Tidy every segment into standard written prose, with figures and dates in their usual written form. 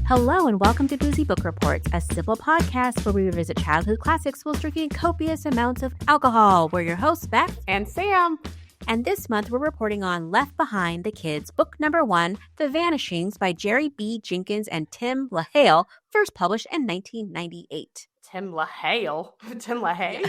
Hello and welcome to Boozy Book Reports, a simple podcast where we revisit childhood classics while drinking copious amounts of alcohol. We're your hosts, Beth and Sam. And this month we're reporting on Left Behind the Kids, book number 1, The Vanishings by Jerry B. Jenkins and Tim LaHale, first published in 1998. Tim LaHale? Tim LaHaye?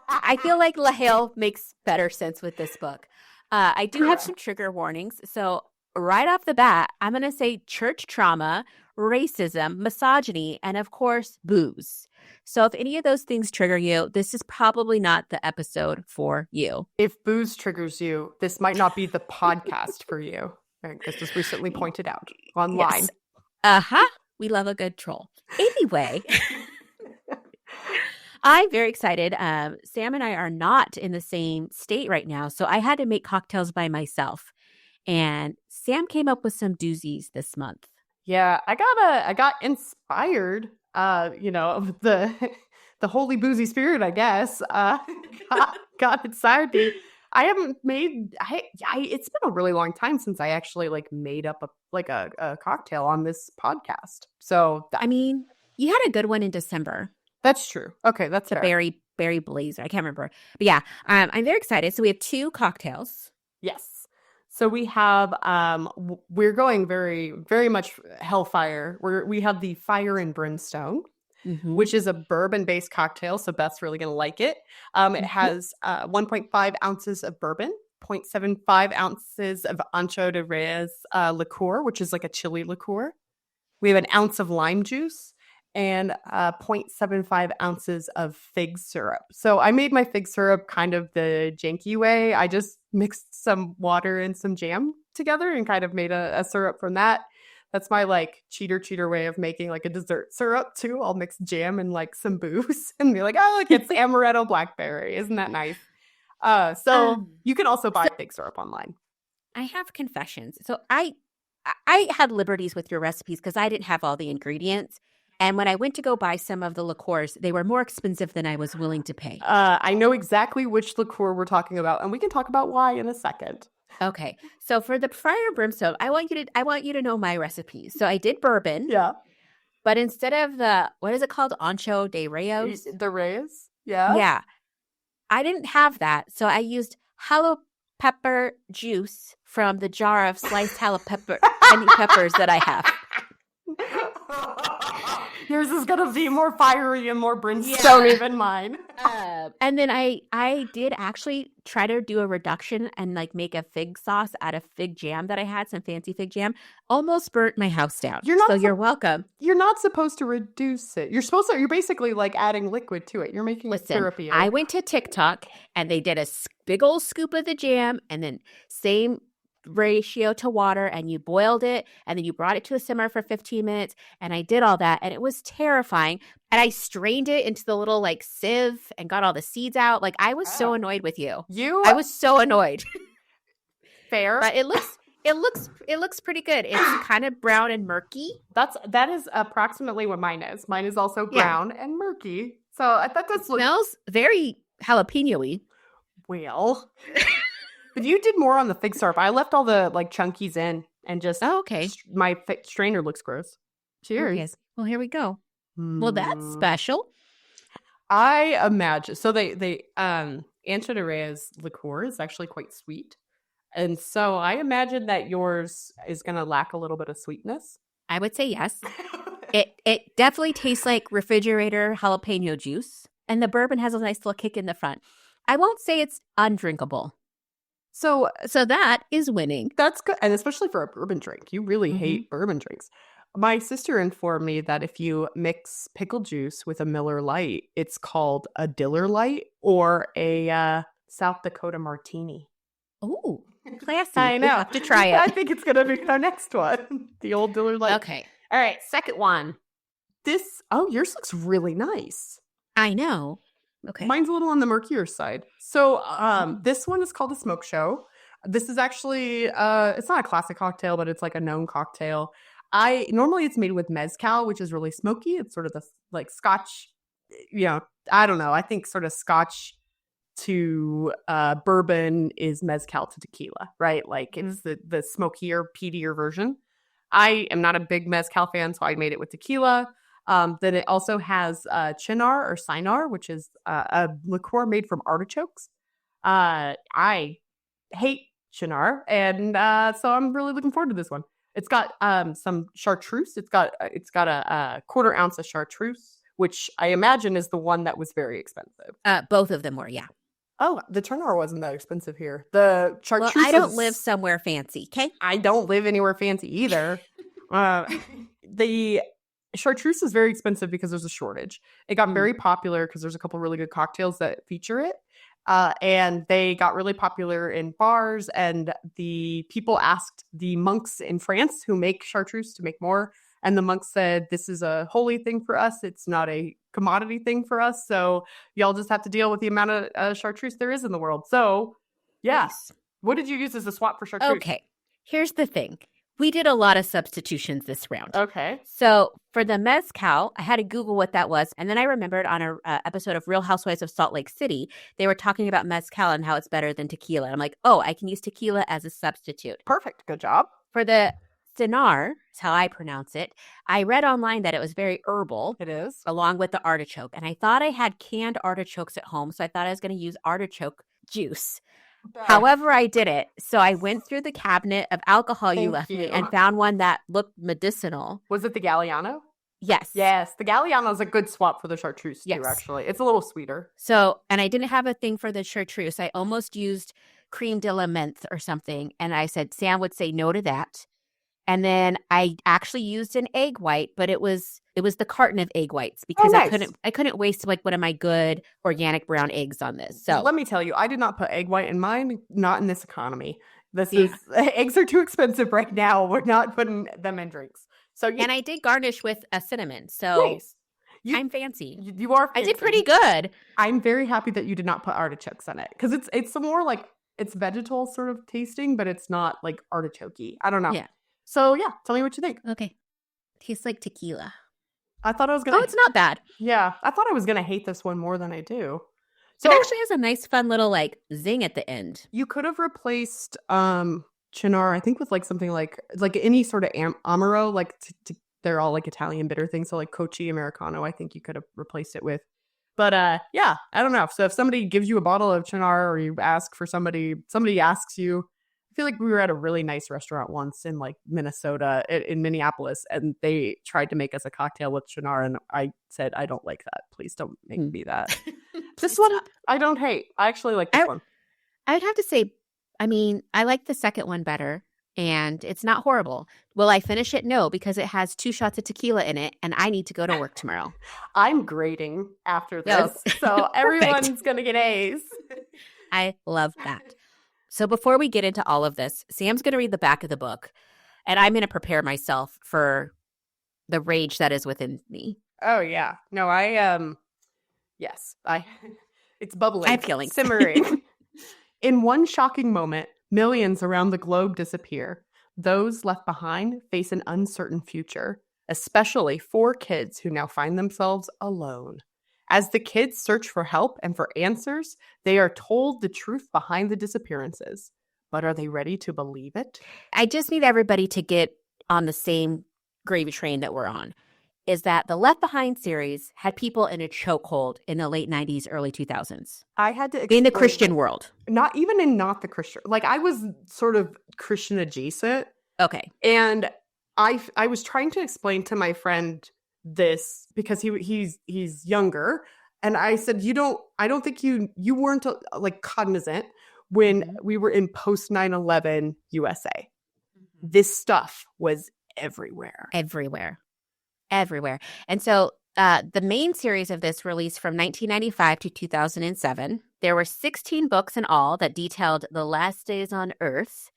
I feel like LaHale makes better sense with this book. I do have some trigger warnings, so right off the bat, I'm going to say church trauma, racism, misogyny, and of course, booze. So if any of those things trigger you, this is probably not the episode for you. If booze triggers you, this might not be the podcast for you. This was recently pointed out online. Yes. We love a good troll. Anyway, I'm very excited. Sam and I are not in the same state right now, so I had to make cocktails by myself. And Sam came up with some doozies this month. Yeah, I got inspired, of the holy boozy spirit, I guess. Got inspired. I haven't made. It's been a really long time since I actually made up a cocktail on this podcast. So you had a good one in December. That's true. Okay, that's a berry blazer. I can't remember, but yeah, I'm very excited. So we have 2 cocktails. Yes. So we have, we're going very, very much hellfire. We have the Fire and Brimstone, which is a bourbon-based cocktail. So Beth's really going to like it. It has 1.5 ounces of bourbon, 0.75 ounces of Ancho de Reyes liqueur, which is like a chili liqueur. We have an ounce of lime juice and 0.75 ounces of fig syrup. So I made my fig syrup kind of the janky way. I just mixed some water and some jam together and kind of made a syrup from that. That's my cheater way of making a dessert syrup too. I'll mix jam and some booze and be like, oh, look, it's amaretto blackberry. Isn't that nice? So you can also buy fig syrup online. I have confessions. So I had liberties with your recipes because I didn't have all the ingredients. And when I went to go buy some of the liqueurs, they were more expensive than I was willing to pay. I know exactly which liqueur we're talking about, and we can talk about why in a second. Okay. So for the Fire and Brimstone, I want you to know my recipes. So I did bourbon. Yeah. But instead of what is it called? Ancho de Reyes? The Reyes? Yeah. Yeah. I didn't have that. So I used jalapeno pepper juice from the jar of sliced jalapeno peppers that I have. Yours is going to be more fiery and more brimstone even mine. And then I did actually try to do a reduction and make a fig sauce out of fig jam that I had, some fancy fig jam. Almost burnt my house down. You're welcome. You're not supposed to reduce it. You're basically adding liquid to it. You're making it syrupy. I went to TikTok and they did a big old scoop of the jam and then same ratio to water, and you boiled it and then you brought it to a simmer for 15 minutes, and I did all that, and it was terrifying, and I strained it into the little sieve and got all the seeds out. I was so annoyed with you. I was so annoyed. Fair. But it looks pretty good. It's kind of brown and murky. That is approximately what mine is. Mine is also brown and murky. So I thought that smells very jalapeno-y. Well, but you did more on the fig syrup. I left all the chunkies in and just. Oh, okay. My strainer looks gross. Cheers. Yes. Well, here we go. Well, that's special. I imagine. So they Ancho de Reyes liqueur is actually quite sweet, and so I imagine that yours is going to lack a little bit of sweetness. I would say yes. It definitely tastes like refrigerator jalapeno juice, and the bourbon has a nice little kick in the front. I won't say it's undrinkable. So that is winning. That's good. And especially for a bourbon drink. You really hate bourbon drinks. My sister informed me that if you mix pickle juice with a Miller Lite, it's called a Diller Lite or a South Dakota Martini. Ooh, classy. I know. We'll have to try it. I think it's going to be our next one. The old Diller Lite. Okay. All right. Second one. Yours looks really nice. I know. Okay. Mine's a little on the murkier side. So this one is called a smoke show. This is actually, it's not a classic cocktail, but it's a known cocktail. Normally it's made with mezcal, which is really smoky. It's sort of the Scotch, I don't know. I think sort of Scotch to bourbon is mezcal to tequila, right? Like it's the smokier, peatier version. I am not a big mezcal fan, so I made it with tequila. Then it also has chinar or cynar, which is a liqueur made from artichokes. I hate chinar, and so I'm really looking forward to this one. It's got some chartreuse. It's got a quarter ounce of chartreuse, which I imagine is the one that was very expensive. Both of them were, yeah. Oh, the chinar wasn't that expensive here. The chartreuse. Well, I don't live somewhere fancy, okay? I don't live anywhere fancy either. The chartreuse is very expensive because there's a shortage. It got very popular because there's a couple really good cocktails that feature it. And they got really popular in bars, and the people asked the monks in France who make chartreuse to make more. And the monks said, this is a holy thing for us. It's not a commodity thing for us. So y'all just have to deal with the amount of chartreuse there is in the world. So, yes. Nice. What did you use as a swap for chartreuse? Okay. Here's the thing. We did a lot of substitutions this round. Okay. So for the mezcal, I had to Google what that was. And then I remembered on an episode of Real Housewives of Salt Lake City, they were talking about mezcal and how it's better than tequila. And I'm like, oh, I can use tequila as a substitute. Perfect. Good job. For the Cynar, is how I pronounce it, I read online that it was very herbal. It is. Along with the artichoke. And I thought I had canned artichokes at home, so I thought I was going to use artichoke juice. However, I did it. So I went through the cabinet of alcohol you left me and found one that looked medicinal. Was it the Galliano? Yes. Yes. The Galliano is a good swap for the chartreuse too, actually. It's a little sweeter. So, and I didn't have a thing for the chartreuse. I almost used creme de la menthe or something. And I said, Sam would say no to that. And then I actually used an egg white, but it was the carton of egg whites because I couldn't waste like one of my good organic brown eggs on this. So let me tell you, I did not put egg white in mine, not in this economy. Eggs are too expensive right now. We're not putting them in drinks. So and I did garnish with a cinnamon. So I'm fancy. You are fancy. I did pretty good. I'm very happy that you did not put artichokes in it because it's more like it's vegetal sort of tasting, but it's not like artichoke-y. I don't know. Yeah. So, yeah, tell me what you think. Okay. Tastes like tequila. I thought I was going to... Oh, it's not bad. Yeah. I thought I was going to hate this one more than I do. So, it actually has a nice, fun little, like, zing at the end. You could have replaced Cynar, I think, with, like, something like any sort of Amaro. Like, they're all, like, Italian bitter things. So, like, Cocchi Americano, I think you could have replaced it with. But, yeah, I don't know. So, if somebody gives you a bottle of Cynar or you ask for somebody asks you... I feel like we were at a really nice restaurant once in like Minnesota, in Minneapolis, and they tried to make us a cocktail with Cynar, and I said, I don't like that. Please don't make me that. This one, I don't hate. I actually like this one. I would have to say, I mean, I like the second one better, and it's not horrible. Will I finish it? No, because it has 2 shots of tequila in it, and I need to go to work tomorrow. I'm grading after this, so everyone's going to get A's. I love that. So before we get into all of this, Sam's going to read the back of the book, and I'm going to prepare myself for the rage that is within me. Oh, yeah. No, yes, it's bubbling. I have feelings. Simmering. In one shocking moment, millions around the globe disappear. Those left behind face an uncertain future, especially 4 kids who now find themselves alone. As the kids search for help and for answers, they are told the truth behind the disappearances. But are they ready to believe it? I just need everybody to get on the same gravy train that we're on. Is that the Left Behind series had people in a chokehold in the late 90s, early 2000s. I had to in the Christian world. Not even not the Christian. Like I was sort of Christian adjacent. Okay. And I was trying to explain to my friend this because he's younger, and I said I don't think you weren't like cognizant when we were in post 9/11 USA. This stuff was everywhere. And so the main series of this released from 1995 to 2007. There were 16 books in all that detailed the last days on Earth.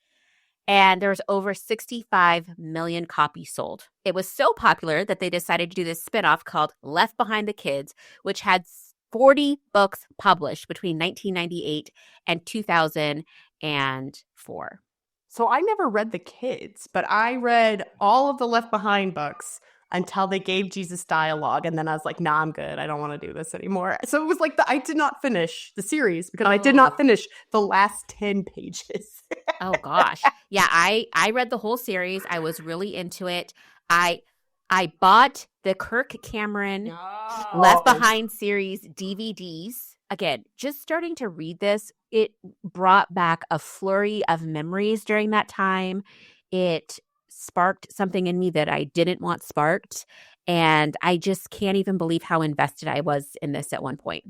And there was over 65 million copies sold. It was so popular that they decided to do this spinoff called Left Behind the Kids, which had 40 books published between 1998 and 2004. So I never read the kids, but I read all of the Left Behind books. until they gave Jesus dialogue. And then I was like, nah, I'm good. I don't want to do this anymore. So it was like I did not finish the series because I did not finish the last 10 pages. Oh gosh. Yeah, I read the whole series. I was really into it. I bought the Kirk Cameron Left Behind series DVDs. Again, just starting to read this, it brought back a flurry of memories during that time. It sparked something in me that I didn't want sparked. And I just can't even believe how invested I was in this at one point.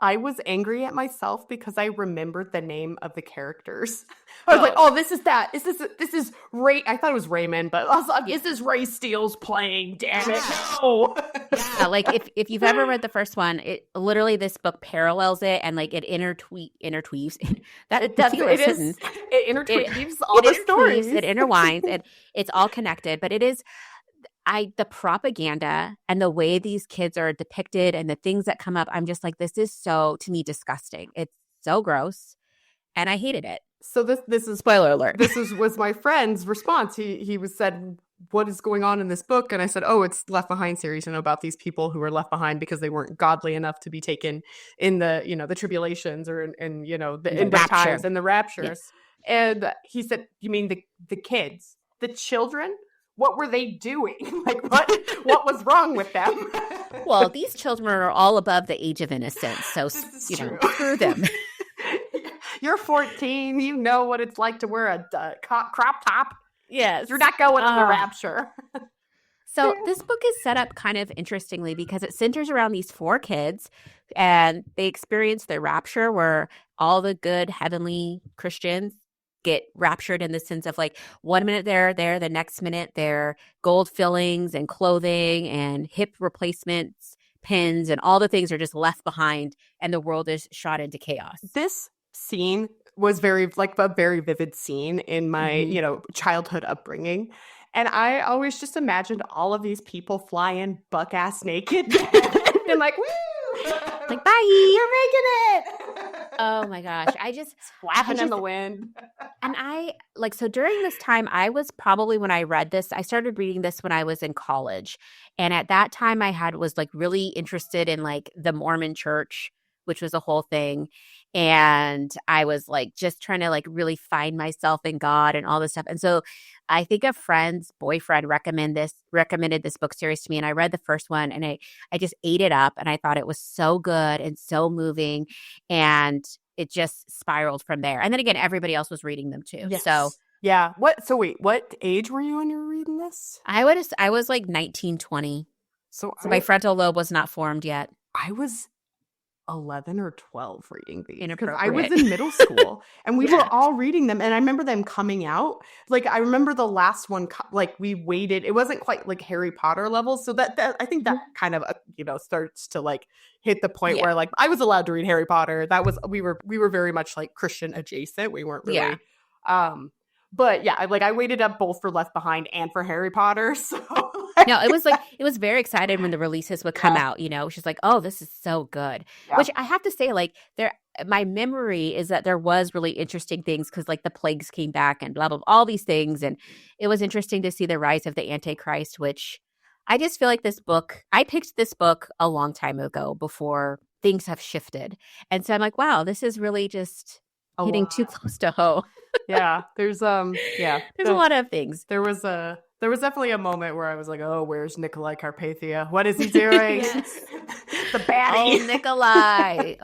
I was angry at myself because I remembered the name of the characters. I was like, "Oh, this is that. This is Ray." I thought it was Raymond, but I was like, "This is Ray Steele's playing." Damn it, no. Yeah, like if you've ever read the first one, it literally this book parallels it and like it interweaves. That it does. It interweaves all the stories. It intertwines, and it's all connected. But it is. The propaganda and the way these kids are depicted and the things that come up, I'm just like, this is so, to me, disgusting. It's so gross. And I hated it. So this is spoiler alert. This was my friend's response. He said, what is going on in this book? And I said, oh, it's Left Behind series, about these people who were left behind because they weren't godly enough to be taken in the, the tribulations or in the end of times and the raptures. Yes. And he said, you mean the kids, the children? What were they doing? Like, what was wrong with them? Well, these children are all above the age of innocence, so, screw them. You're 14. You know what it's like to wear a crop top. Yes. You're not going on the rapture. So this book is set up kind of interestingly because it centers around these 4 kids, and they experience the rapture where all the good heavenly Christians get raptured in the sense of like 1 minute they're there, the next minute they're gold fillings and clothing and hip replacements, pins, and all the things are just left behind and the world is shot into chaos. This scene was very vivid scene in my, childhood upbringing. And I always just imagined all of these people flying buck-ass naked and like, woo! Like, bye! You're making it! Oh my gosh. Flapping in the wind. And so during this time, I was probably when I read this, I started reading this when I was in college. And at that time I was like really interested in like the Mormon church, which was a whole thing. And I was like just trying to like really find myself in God and all this stuff. And so I think a friend's boyfriend recommended this book series to me. And I read the first one and I just ate it up. And I thought it was so good and so moving. And it just spiraled from there. And then again, everybody else was reading them too. Yes. So yeah. What age were you when you were reading this? I was like 19, 20. So my frontal lobe was not formed yet. I was 11 or 12 reading these because I was in middle school and we were all reading them, and I remember them coming out. Like I remember the last one, like we waited. It wasn't quite like Harry Potter levels, so that I think that kind of starts to like hit the point where like I was allowed to read Harry Potter. That was we were very much like Christian adjacent. We weren't really but yeah, I waited up both for Left Behind and for Harry Potter. So no, it was very excited when the releases would come out, She's like, oh, this is so good. Yeah. Which I have to say, like, my memory is that there was really interesting things because like the plagues came back and blah, blah, blah, all these things. And it was interesting to see the rise of the Antichrist, which I just feel like I picked this book a long time ago before things have shifted. And so I'm like, wow, this is really just hitting too close to home. Yeah, there's a lot of things. There was definitely a moment where I was like, oh, where's Nikolai Carpathia? What is he doing? The baddie. Oh, Nikolai.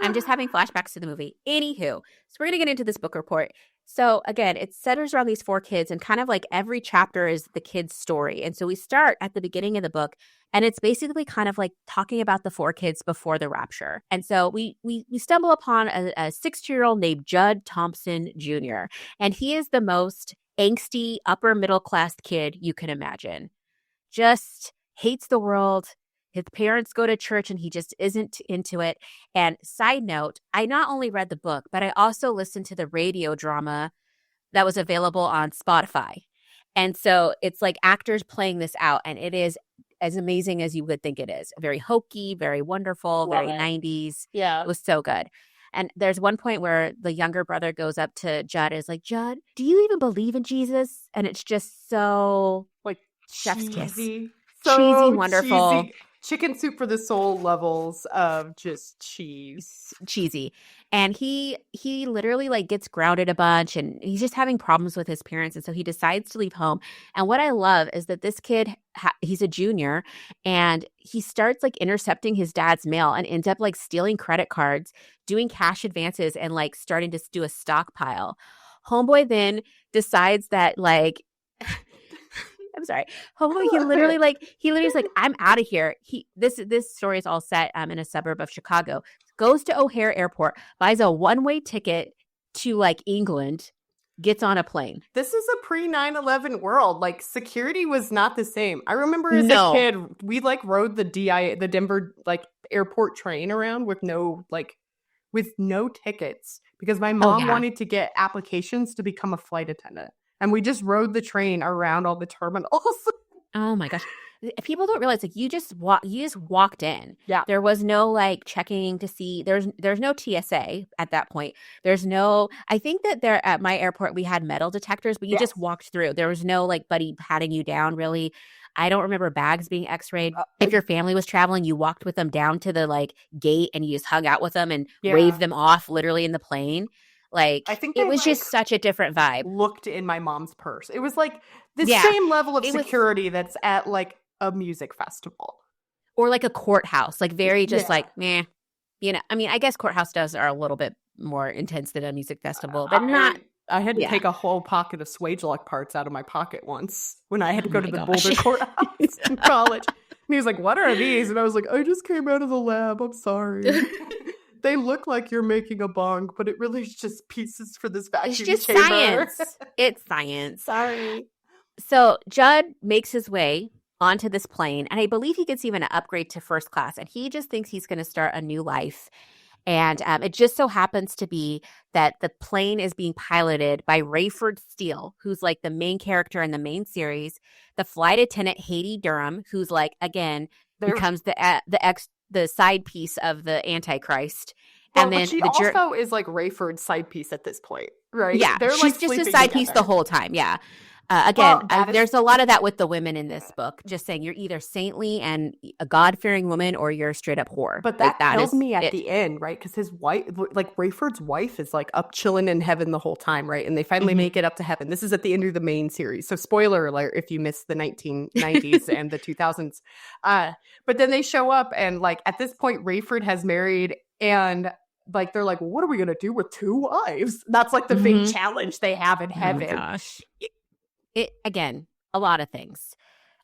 I'm just having flashbacks to the movie. Anywho, so we're going to get into this book report. So again, it centers around these 4 kids, and kind of like every chapter is the kid's story. And so we start at the beginning of the book, and it's basically kind of like talking about the 4 kids before the rapture. And so we stumble upon a 6-year-old named Judd Thompson Jr., and he is the most angsty, upper middle class kid you can imagine. Just hates the world. His parents go to church and he just isn't into it. And side note, I not only read the book, but I also listened to the radio drama that was available on Spotify. And so it's like actors playing this out, and it is as amazing as you would think it is. Very hokey, very wonderful, very 90s. Yeah. It was so good. And there's one point where the younger brother goes up to Judd and is like, Judd, do you even believe in Jesus? And it's just so like Chef's kiss. cheesy. Cheesy, So wonderful. cheesy. Chicken soup for the soul levels of just cheese. Cheesy. And he literally like gets grounded a bunch, and he's just having problems with his parents, and so he decides to leave home. And what I love is that this kid he's a junior, and he starts like intercepting his dad's mail and ends up like stealing credit cards, doing cash advances, and like starting to do a stockpile. Homeboy then decides that like I'm sorry. Homeboy, he literally is like, I'm out of here. This story is all set in a suburb of Chicago. Goes to O'Hare Airport, buys a one-way ticket to like England, gets on a plane. This is a pre 9/11 world. Like security was not the same. I remember as a kid, we like rode the Denver like airport train around with no tickets because my mom wanted to get applications to become a flight attendant. And we just rode the train around all the terminals. Oh my gosh. People don't realize like you just walked in. Yeah. There was no like checking to see. There's no TSA at that point. There's no I think that there at my airport we had metal detectors, but you just walked through. There was no like buddy patting you down really. I don't remember bags being x-rayed. If your family was traveling, you walked with them down to the like gate and you just hung out with them and waved them off literally in the plane. Like, I think it was just such a different vibe. Looked in my mom's purse. It was like the same level of security that's at like a music festival. Or like a courthouse. Like very just like, meh. You know, I mean, I guess courthouse does are a little bit more intense than a music festival, but not. I had to take a whole pocket of Swage Lock parts out of my pocket once when I had to go to the Boulder courthouse in college. And he was like, what are these? And I was like, I just came out of the lab. I'm sorry. They look like you're making a bong, but it really is just pieces for this vacuum chamber. It's just science. It's science. Sorry. So Judd makes his way onto this plane, and I believe he gets even an upgrade to first class, and he just thinks he's going to start a new life. And it just so happens to be that the plane is being piloted by Rayford Steele, who's like the main character in the main series, the flight attendant Haiti Durham, who's like, again, becomes the side piece of the Antichrist. Well, and then she also is like Rayford's side piece at this point, right? Yeah, she's like just a side piece the whole time. Yeah. There's a lot of that with the women in this book. Just saying you're either saintly and a God-fearing woman or you're a straight-up whore. But that tells me at the end, right? Because his wife, like Rayford's wife is like up chilling in heaven the whole time, right? And they finally make it up to heaven. This is at the end of the main series. So spoiler alert if you missed the 1990s and the 2000s. But then they show up and like at this point, Rayford has married and like they're like, well, what are we going to do with two wives? That's like the big challenge they have in heaven. Oh, gosh. It again, a lot of things.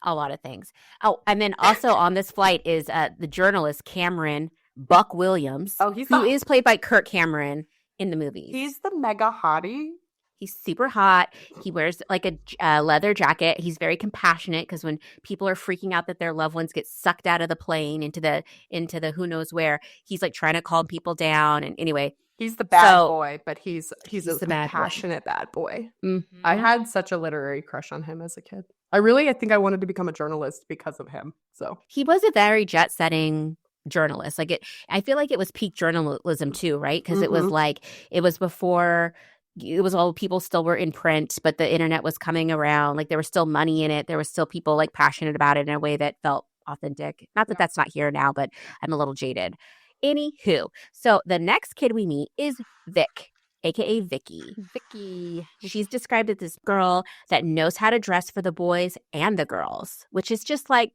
Oh, and then also on this flight is the journalist Cameron Buck Williams, who is played by Kirk Cameron in the movies. He's the mega hottie. He's super hot. He wears like a leather jacket. He's very compassionate because when people are freaking out that their loved ones get sucked out of the plane into the who knows where, he's like trying to calm people down. And anyway. He's the bad boy, but he's a compassionate bad boy. Mm-hmm. I had such a literary crush on him as a kid. I think I wanted to become a journalist because of him. So he was a very jet-setting journalist. Like I feel like it was peak journalism too, right? Because it was before. It was all people still were in print, but the internet was coming around. Like there was still money in it. There was still people like passionate about it in a way that felt authentic. Not that that's not here now, but I'm a little jaded. Anywho, so the next kid we meet is Vic, aka Vicky. Vicky. She's described as this girl that knows how to dress for the boys and the girls, which is just like,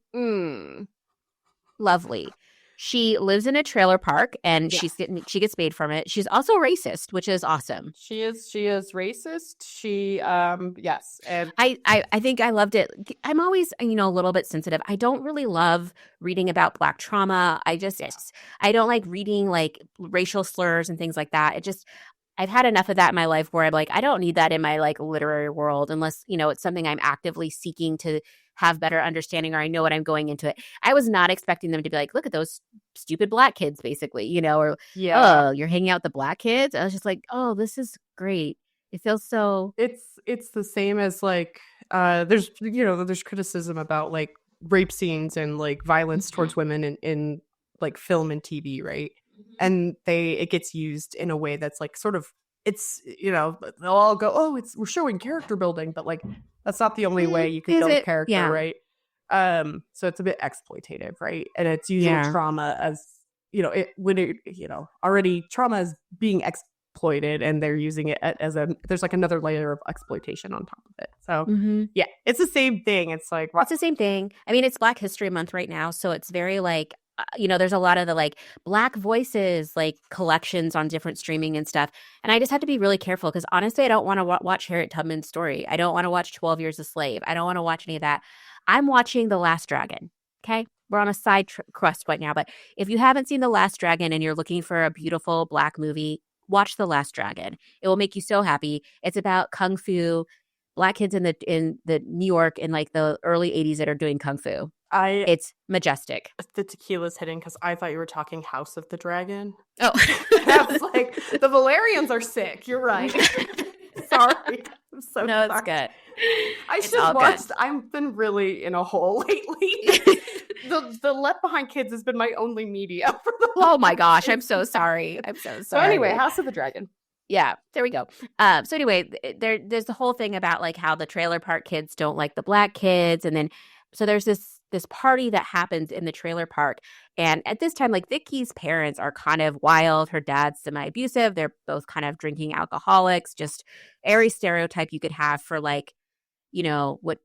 lovely. She lives in a trailer park and she gets paid from it. She's also racist, which is awesome. She is racist. She yes. And I think I loved it. I'm always, a little bit sensitive. I don't really love reading about Black trauma. I don't like reading like racial slurs and things like that. I've had enough of that in my life where I'm like, I don't need that in my like literary world unless, it's something I'm actively seeking to have better understanding or I know what I'm going into it. I was not expecting them to be like, look at those stupid Black kids, basically, or, oh, you're hanging out with the Black kids. I was just like, oh, this is great. It feels so. It's the same as like, there's criticism about like rape scenes and like violence towards women in like film and TV, right? And it gets used in a way that's like sort of, it's, they'll all go, oh, we're showing character building, but like, that's not the only way you can build character, right? So it's a bit exploitative, right? And it's using trauma as, already trauma is being exploited, and they're using it as there's like another layer of exploitation on top of it. So yeah, it's the same thing. It's like, it's the same thing. I mean, it's Black History Month right now, so it's very like, there's a lot of the like Black voices, like collections on different streaming and stuff. And I just have to be really careful because honestly, I don't want to watch Harriet Tubman's story. I don't want to watch 12 Years a Slave. I don't want to watch any of that. I'm watching The Last Dragon. Okay. We're on a side quest right now. But if you haven't seen The Last Dragon and you're looking for a beautiful Black movie, watch The Last Dragon. It will make you so happy. It's about Kung Fu, Black kids in the New York in like the early 80s that are doing Kung Fu. It's majestic. The tequila's hitting because I thought you were talking House of the Dragon. Oh. I was like, the Valerians are sick. You're right. Sorry. I'm so no, sorry. it's good. I should have watched. I've been really in a hole lately. The Left Behind Kids has been my only media for the Oh my gosh, I'm so sorry. I'm so sorry. So anyway, House of the Dragon. Yeah, there we go. So anyway, there's the whole thing about like how the trailer park kids don't like the Black kids, and then so there's this party that happens in the trailer park, and at this time, like Vicky's parents are kind of wild. Her dad's semi-abusive. They're both kind of drinking alcoholics. Just every stereotype you could have for like, what?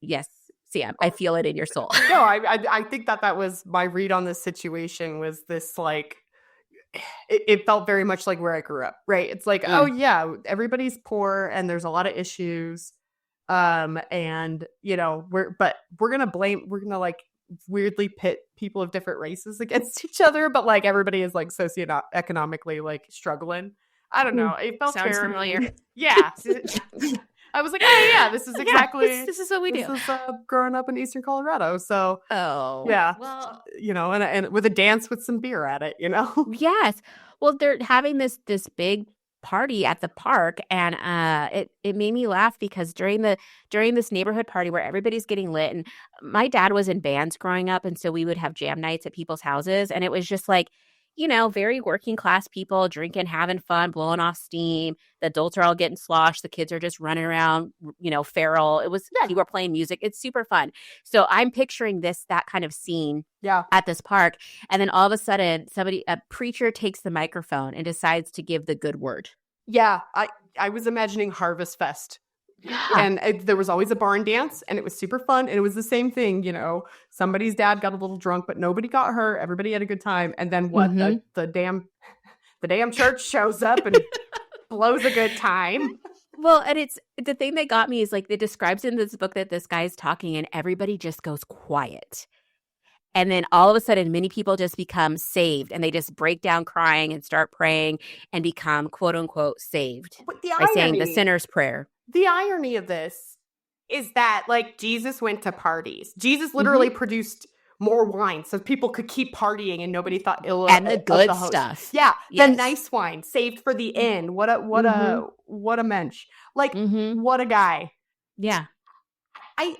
Yes, Sam, I feel it in your soul. No, I think that was my read on this situation. Was this like? It felt very much like where I grew up, right? It's like, oh yeah, everybody's poor and there's a lot of issues. And we're gonna like weirdly pit people of different races against each other, but like everybody is like socioeconomically like struggling. I don't know. It felt sounds familiar. Yeah. I was like, oh yeah, this is exactly this is what we do. This is growing up in Eastern Colorado. So yeah, well, and with a dance with some beer at it, Yes. Well, they're having this big party at the park, and it made me laugh because during this neighborhood party where everybody's getting lit, and my dad was in bands growing up, and so we would have jam nights at people's houses, and it was just like, very working class people drinking, having fun, blowing off steam. The adults are all getting sloshed. The kids are just running around, feral. It was, people were playing music. It's super fun. So I'm picturing that kind of scene at this park. And then all of a sudden, a preacher takes the microphone and decides to give the good word. Yeah. I was imagining Harvest Fest. And there was always a barn dance, and it was super fun. And it was the same thing, somebody's dad got a little drunk, but nobody got hurt. Everybody had a good time. And then what? The damn church shows up and blows a good time. Well, and it's the thing that got me is like it describes in this book that this guy's talking and everybody just goes quiet. And then all of a sudden, many people just become saved, and they just break down crying and start praying and become quote unquote saved by saying the sinner's prayer. The irony of this is that like Jesus went to parties. Jesus literally produced more wine so people could keep partying and nobody thought ill and the good of the stuff. Yeah, yes. The nice wine saved for the end. What a mensch. Like what a guy. Yeah. I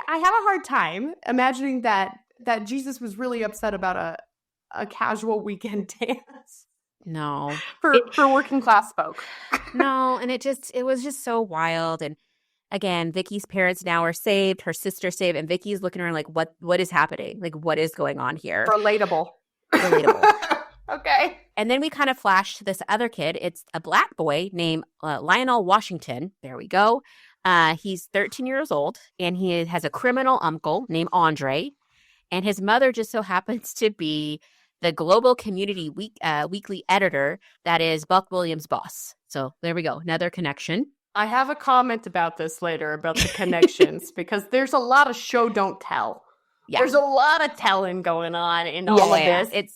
have a hard time imagining that Jesus was really upset about a casual weekend dance. No. For working class folk. No, and it was just so wild. And again, Vicky's parents now are saved, her sister's saved, and Vicky's looking around like, what is happening? Like, what is going on here? Relatable. Okay. And then we kind of flash to this other kid. It's a Black boy named Lionel Washington. There we go. He's 13 years old, and he has a criminal uncle named Andre. And his mother just so happens to be the Global Community Weekly editor that is Buck Williams' boss. So there we go. Another connection. I have a comment about this later, about the connections, because there's a lot of show don't tell. Yeah. There's a lot of telling going on in all of this.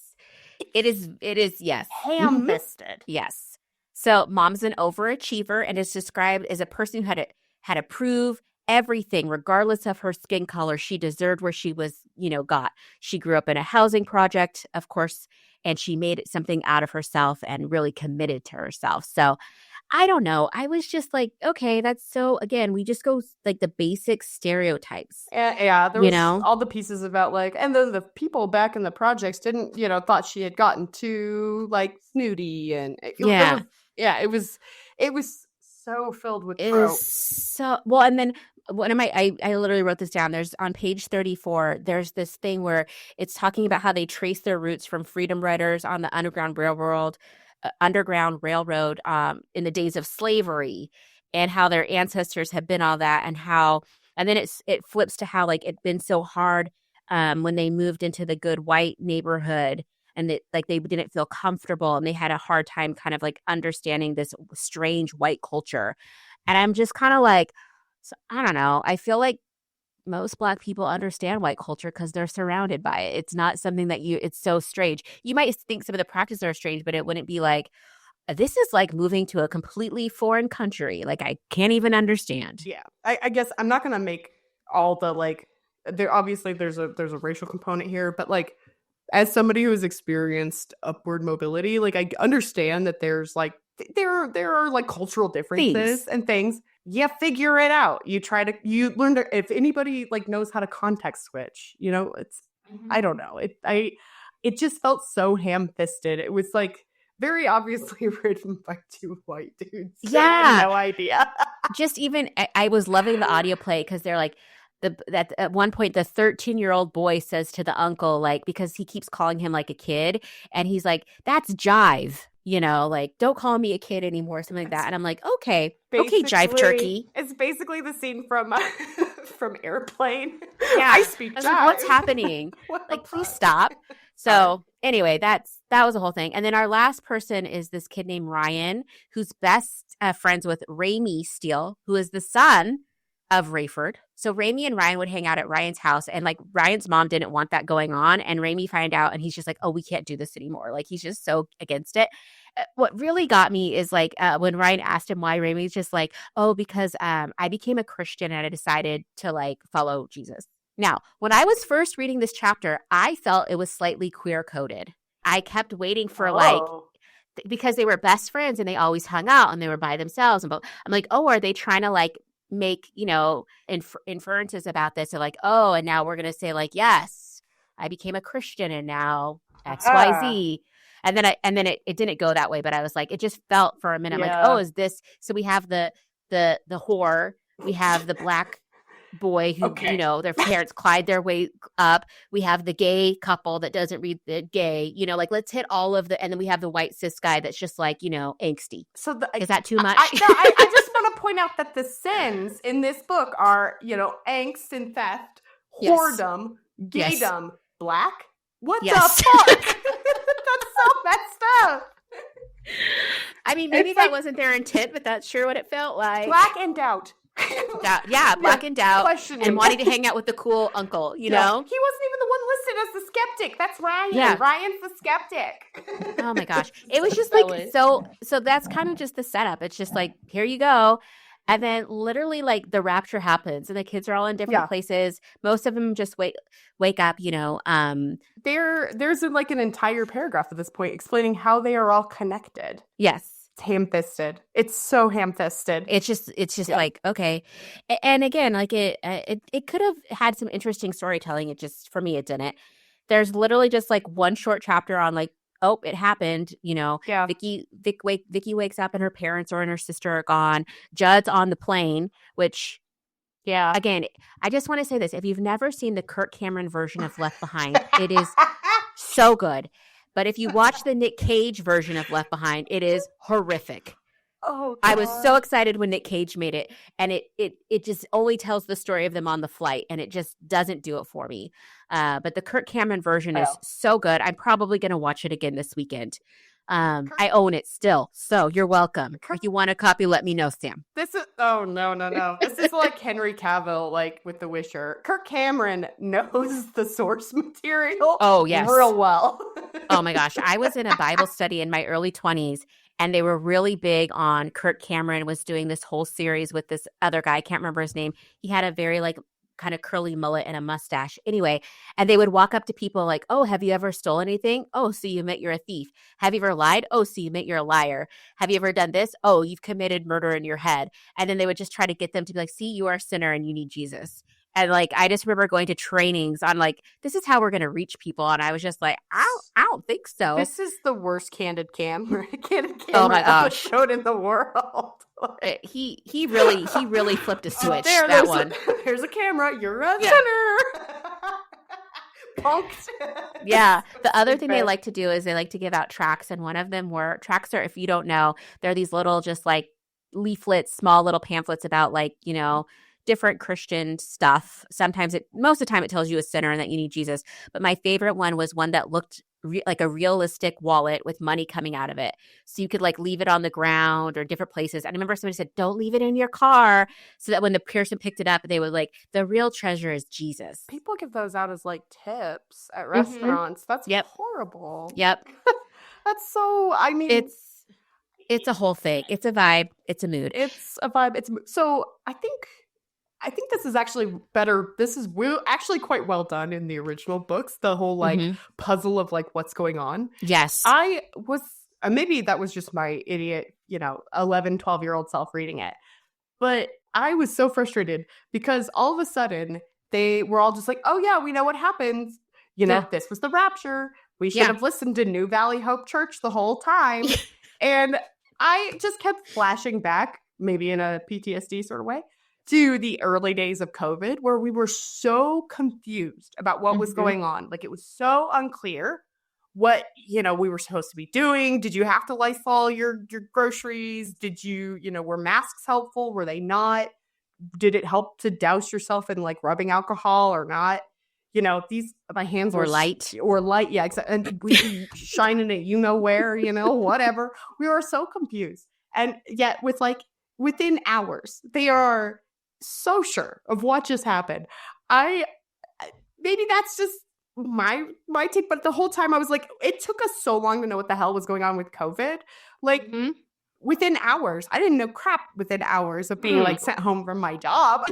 It is, yes. Ham-fisted. Yes. So mom's an overachiever and is described as a person who had to prove everything, regardless of her skin color. She deserved where she was, got. She grew up in a housing project, of course, and she made something out of herself and really committed to herself. So I don't know. I was just like, okay, that's so, again, we just go like the basic stereotypes. Yeah. There was all the pieces about like, and the people back in the projects didn't, thought she had gotten too like snooty and it was so filled with trope. So well, and then one of my I literally wrote this down. There's on page 34, there's this thing where it's talking about how they trace their roots from freedom riders on the Underground Railroad in the days of slavery, and how their ancestors have been all that, and then it flips to how like it'd been so hard when they moved into the good white neighborhood, and that like they didn't feel comfortable and they had a hard time kind of like understanding this strange white culture. And I'm just kind of like, so, I don't know. I feel like most Black people understand white culture because they're surrounded by it. It's not something that it's so strange. You might think some of the practices are strange, but it wouldn't be like, this is like moving to a completely foreign country. Like, I can't even understand. Yeah. I guess I'm not going to make all the like, obviously there's a racial component here, but like, as somebody who has experienced upward mobility, like I understand that there's like, there are like cultural differences and things. You figure it out. You learn to, if anybody like knows how to context switch, you know, it's, I don't know. It just felt so ham-fisted. It was like very obviously written by two white dudes. Yeah. I had no idea. Just even, I was loving the audio play because they're like, that at one point the 13-year-old boy says to the uncle, like, because he keeps calling him like a kid, and he's like, that's jive, you know, like, don't call me a kid anymore, something like that. And I'm like, okay, jive turkey. It's basically the scene from from Airplane. Yeah, I speak jive. Like, what's happening? Like, please stop. So anyway, that was the whole thing. And then our last person is this kid named Ryan, who's best friends with Raimi Steele, who is the son of Rayford. So Raimi and Ryan would hang out at Ryan's house, and like Ryan's mom didn't want that going on, and Raimi find out, and he's just like, oh, we can't do this anymore. Like, he's just so against it. What really got me is like when Ryan asked him why, Raimi's just like, oh, because I became a Christian and I decided to like follow Jesus. Now, when I was first reading this chapter, I felt it was slightly queer coded. I kept waiting for like, because they were best friends and they always hung out and they were by themselves. And I'm like, oh, are they trying to like make, you know, inferences about this? So like, oh, and now we're going to say like, yes, I became a Christian and now XYZ. And then it didn't go that way, but I was like, it just felt for a minute like, oh, is this? So we have the whore, we have the Black boy who, you know, their parents climbed their way up. We have the gay couple that doesn't read the gay, you know, like let's hit all of the, and then we have the white cis guy that's just like, you know, angsty. So is that too much? I just want to point out that the sins in this book are, you know, angst and theft, whoredom, gaydom, Black. What the fuck? That's so messed up. I mean, maybe that wasn't their intent, but that's sure what it felt like. Black and doubt. Black and doubt, and wanting to hang out with the cool uncle, you know? He wasn't even the one listed as the skeptic. That's Ryan. Yeah. Ryan's the skeptic. Oh my gosh. It was just like, so that's kind of just the setup. It's just like, here you go. And then literally like the rapture happens and the kids are all in different places. Most of them just wake up, you know. There's like an entire paragraph at this point explaining how they are all connected. Yes. Ham-fisted. It's so ham-fisted. It's just like, okay. And again, like it could have had some interesting storytelling. It just, for me, it didn't. There's literally just like one short chapter on like, oh, it happened, you know. Yeah. Vicky wakes up and her parents and her sister are gone. Judd's on the plane, which, again, I just want to say this. If you've never seen the Kirk Cameron version of Left Behind, it is so good. But if you watch the Nick Cage version of Left Behind, it is horrific. Oh, God. I was so excited when Nick Cage made it, and it just only tells the story of them on the flight, and it just doesn't do it for me. But the Kirk Cameron version is so good. I'm probably going to watch it again this weekend. I own it still, so you're welcome. If you want a copy, let me know, Sam. This is no. This is like Henry Cavill, like with The Wisher. Kirk Cameron knows the source material. Oh yes, real well. Oh my gosh, I was in a Bible study in my early 20s, and they were really big on Kirk Cameron was doing this whole series with this other guy. I can't remember his name. He had a very like kind of curly mullet and a mustache. Anyway, and they would walk up to people like, oh, have you ever stolen anything? Oh, so you admit you're a thief. Have you ever lied? Oh, so you admit you're a liar. Have you ever done this? Oh, you've committed murder in your head. And then they would just try to get them to be like, see, you are a sinner and you need Jesus. And like, I just remember going to trainings on like, this is how we're going to reach people. And I was just like, I don't think so. This is the worst candid camera Oh my gosh. episode in the world. He really flipped a switch. There's a camera. You're a sinner. Punked. Yeah. The other thing they like to do is they like to give out tracts. And one of them tracts are, if you don't know, they're these little just like leaflets, small little pamphlets about like, you know, different Christian stuff. Most of the time it tells you a sinner and that you need Jesus. But my favorite one was one that looked like a realistic wallet with money coming out of it. So you could like leave it on the ground or different places. And I remember somebody said, don't leave it in your car, so that when the person picked it up, they would like, the real treasure is Jesus. People give those out as like tips at restaurants. That's horrible. Yep. That's so, I mean. It's a whole thing. It's a vibe. It's a mood. It's a vibe. So I think this is actually better. This is actually quite well done in the original books. The whole like puzzle of like what's going on. Yes. I was, maybe that was just my idiot, 11, 12-year-old self reading it. But I was so frustrated because all of a sudden they were all just like, oh yeah, we know what happens. This was the rapture. We should have listened to New Valley Hope Church the whole time. And I just kept flashing back, maybe in a PTSD sort of way, to the early days of COVID, where we were so confused about what was going on. Like, it was so unclear what, we were supposed to be doing. Did you have to Lysol your groceries? Did you, were masks helpful? Were they not? Did it help to douse yourself in like rubbing alcohol or not? My hands were light. Yeah, exactly. And we shining it, where, whatever. We were so confused. And yet within hours, they are so sure of what just happened. Maybe that's just my take, but the whole time I was like, it took us so long to know what the hell was going on with COVID. Like within hours, I didn't know crap within hours of being like sent home from my job.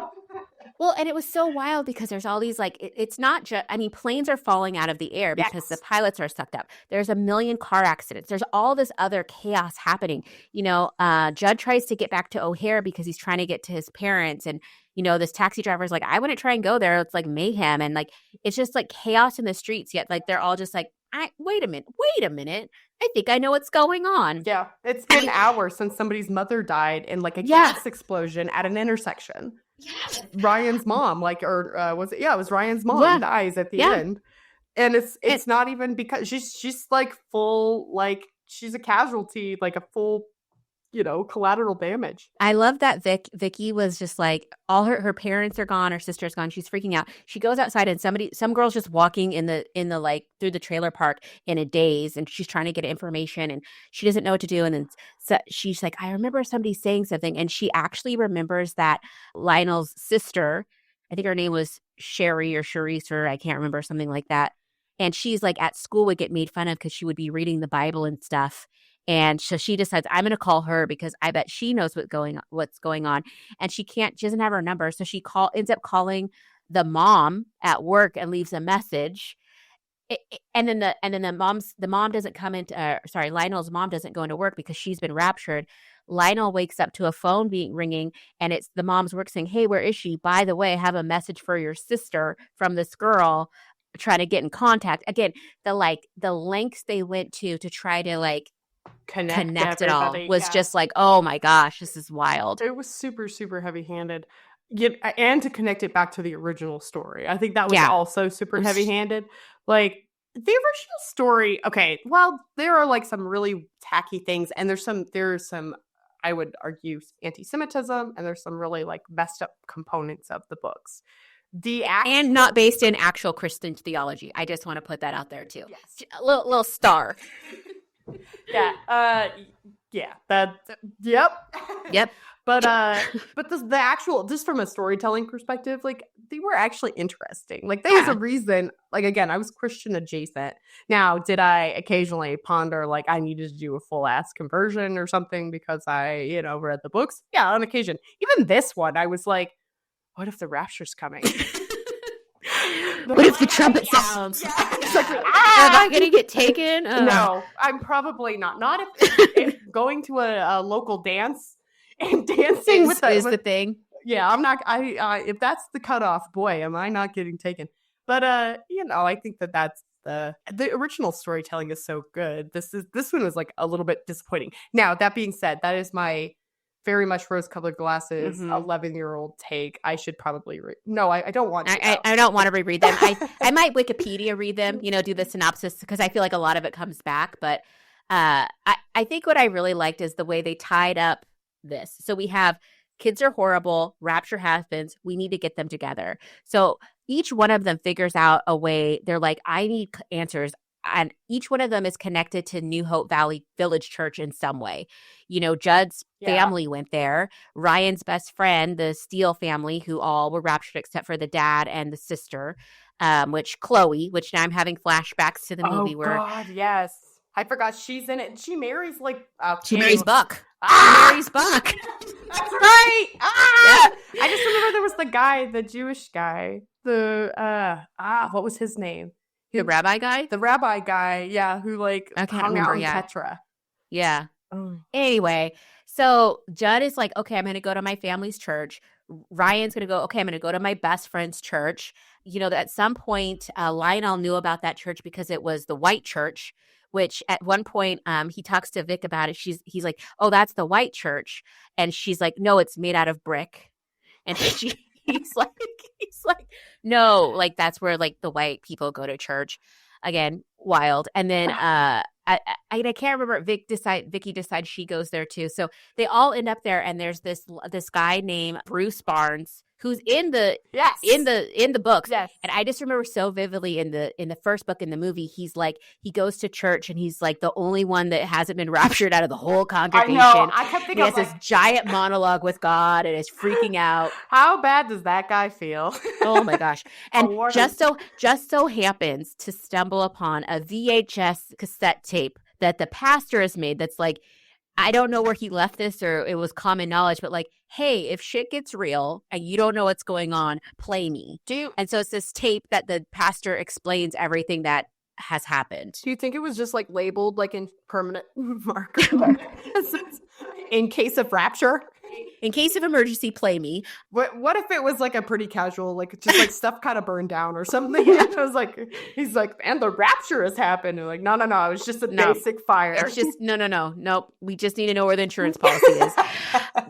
Well, and it was so wild because there's all these like, it's not just, planes are falling out of the air because the pilots are sucked up. There's a million car accidents. There's all this other chaos happening. Judd tries to get back to O'Hare because he's trying to get to his parents. And, this taxi driver's like, I wouldn't try and go there. It's like mayhem. And like, it's just like chaos in the streets. Yet like, they're all just like, wait a minute. I think I know what's going on. Yeah. It's been hours since somebody's mother died in like a gas explosion at an intersection. Yes. Ryan's mom, was it? Yeah, it was Ryan's mom dies at the end. And it's not even because she's like full, like she's a casualty, like a full, collateral damage. I love that Vicky was just like, all her parents are gone, her sister's gone, she's freaking out. She goes outside and some girl's just walking in the like through the trailer park in a daze, and she's trying to get information and she doesn't know what to do. And then she's like, I remember somebody saying something, and she actually remembers that Lionel's sister, I think her name was Sherry or Charisse, or I can't remember, something like that. And she's like at school would get made fun of because she would be reading the Bible and stuff. And so she decides, I'm going to call her because I bet she knows what's going on. And she doesn't have her number. So she ends up calling the mom at work and leaves a message. And then the mom doesn't come into, Lionel's mom doesn't go into work because she's been raptured. Lionel wakes up to a phone ringing, and it's the mom's work saying, hey, where is she? By the way, I have a message for your sister from this girl trying to get in contact. Again, the lengths they went to try to like, connect it all was just like, oh my gosh, this is wild. It was super, super heavy-handed. And to connect it back to the original story, I think that was also super heavy-handed. Like the original story, okay, well, there are like some really tacky things, and there's some I would argue anti-Semitism, and there's some really like messed up components of the books. And not based in actual Christian theology. I just want to put that out there too. Yes. A little star. Yep. But the actual, just from a storytelling perspective, like they were actually interesting. Like there was a reason. Like again, I was Christian adjacent. Now, did I occasionally ponder like I needed to do a full ass conversion or something because I read the books? Yeah, on occasion. Even this one, I was like, what if the rapture's coming? What if the trumpet sounds? Am I going to get taken? No, I'm probably not. Not if going to a local dance and dancing is the thing. Yeah, I'm not. If that's the cutoff, boy, am I not getting taken. But I think that's the original storytelling is so good. This one was like a little bit disappointing. Now that being said, that is my very much rose-colored glasses 11-year-old take. I should probably read. No, I don't want to. I don't want to reread them. I might Wikipedia read them, do the synopsis, because I feel like a lot of it comes back. But I think what I really liked is the way they tied up this. So we have kids are horrible, rapture happens, we need to get them together. So each one of them figures out a way. They're like, I need answers. And each one of them is connected to New Hope Valley Village Church in some way. Judd's family went there. Ryan's best friend, the Steele family, who all were raptured except for the dad and the sister, which Chloe, which now I'm having flashbacks to the movie where. Oh, God, yes. I forgot she's in it. She marries she marries Buck. Ah! She marries Buck. That's right. Yeah. I just remember there was the guy, the Jewish guy. What was his name? The rabbi guy? The rabbi guy, yeah, who hung out in Petra. Yeah. Oh. Anyway, so Judd is like, okay, I'm going to go to my family's church. Ryan's going to go, okay, I'm going to go to my best friend's church. At some point, Lionel knew about that church because it was the white church, which at one point he talks to Vic about it. He's like, oh, that's the white church. And she's like, no, it's made out of brick. And he's like, no, that's where the white people go to church. Again, wild. And then I can't remember. Vicky decides she goes there too. So they all end up there, and there's this guy named Bruce Barnes who's in the books. Yes. And I just remember so vividly in the first book in the movie, he goes to church and he's like the only one that hasn't been raptured out of the whole congregation. I know. I kept thinking he has this giant monologue with God and is freaking out. How bad does that guy feel? Oh my gosh. And just so happens to stumble upon a VHS cassette tape that the pastor has made that's I don't know where he left this or it was common knowledge, but hey, if shit gets real and you don't know what's going on, play me. And so it's this tape that the pastor explains everything that has happened. Do you think it was just labeled in permanent marker in case of rapture? In case of emergency, play me. What if it was a pretty casual, just stuff kind of burned down or something? It was he's and the rapture has happened. And no, it was just a basic fire. It's just nope. We just need to know where the insurance policy is.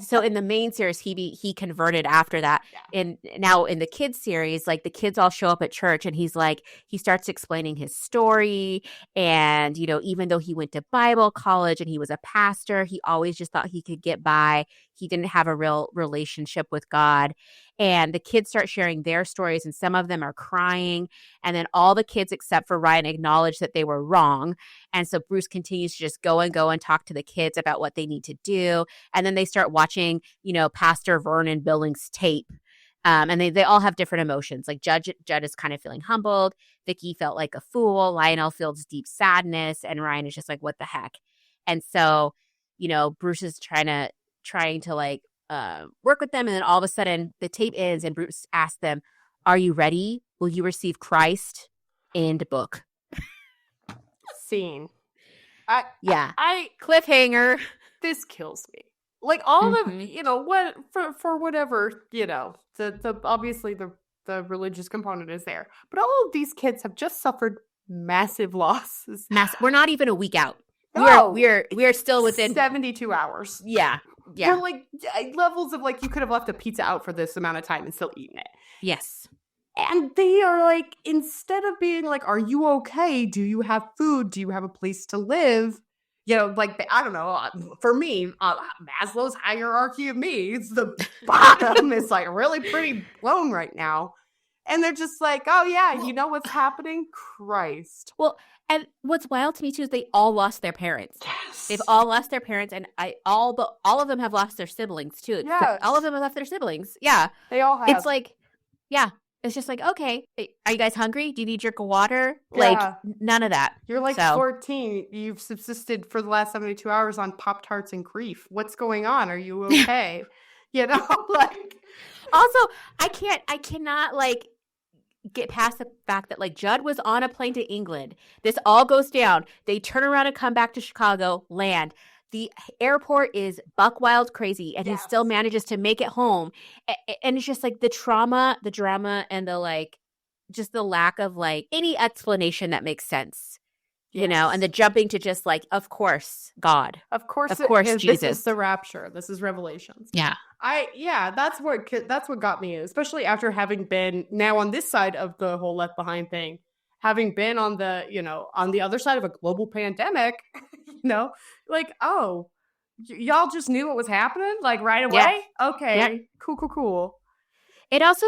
So in the main series, he converted after that. Yeah. And now in the kids series, the kids all show up at church, and he starts explaining his story. And even though he went to Bible college and he was a pastor, he always just thought he could get by. He didn't have a real relationship with God. And the kids start sharing their stories, and some of them are crying. And then all the kids except for Ryan acknowledge that they were wrong. And so Bruce continues to just go and talk to the kids about what they need to do. And then they start watching, Pastor Vernon Billings' tape. And they all have different emotions. Judd is kind of feeling humbled. Vicky felt like a fool. Lionel feels deep sadness. And Ryan is just like, what the heck? And so, Bruce is trying to work with them, and then all of a sudden the tape ends and Bruce asks them, are you ready? Will you receive Christ? End book. Scene. Cliffhanger. This kills me. All of what for whatever, the obviously the religious component is there, but all of these kids have just suffered massive losses. We're not even a week out. We are still within 72 hours. Yeah. We're levels of you could have left a pizza out for this amount of time and still eaten it. Yes. And they are instead of being are you okay? Do you have food? Do you have a place to live? I don't know. For me, Maslow's hierarchy of needs, the bottom is really pretty blown right now. And they're just oh yeah, you know what's happening? Christ. Well, and what's wild to me too is they all lost their parents. Yes. They've all lost their parents, and all of them have lost their siblings too. Yeah. All of them have left their siblings. Yeah. They all have. It's it's just okay, are you guys hungry? Do you need a drink of water? Yeah. None of that. You're 14. You've subsisted for the last 72 hours on Pop-Tarts and grief. What's going on? Are you okay? Also, I cannot get past the fact that Judd was on a plane to England. This all goes down. They turn around and come back to Chicago, land. the airport is buck wild crazy, and he still manages to make it home. And it's just like the trauma, the drama, and the like, just the lack of like any explanation that makes sense. You know, and the jumping to just like, of course, God. Of course, Jesus. This is the rapture. This is Revelations. Yeah. That's what got me, especially after having been now on this side of the whole Left Behind thing, having been on the other side of a global pandemic, like, oh, y'all just knew what was happening like right away. Yeah. Okay. Yeah. Cool. It also,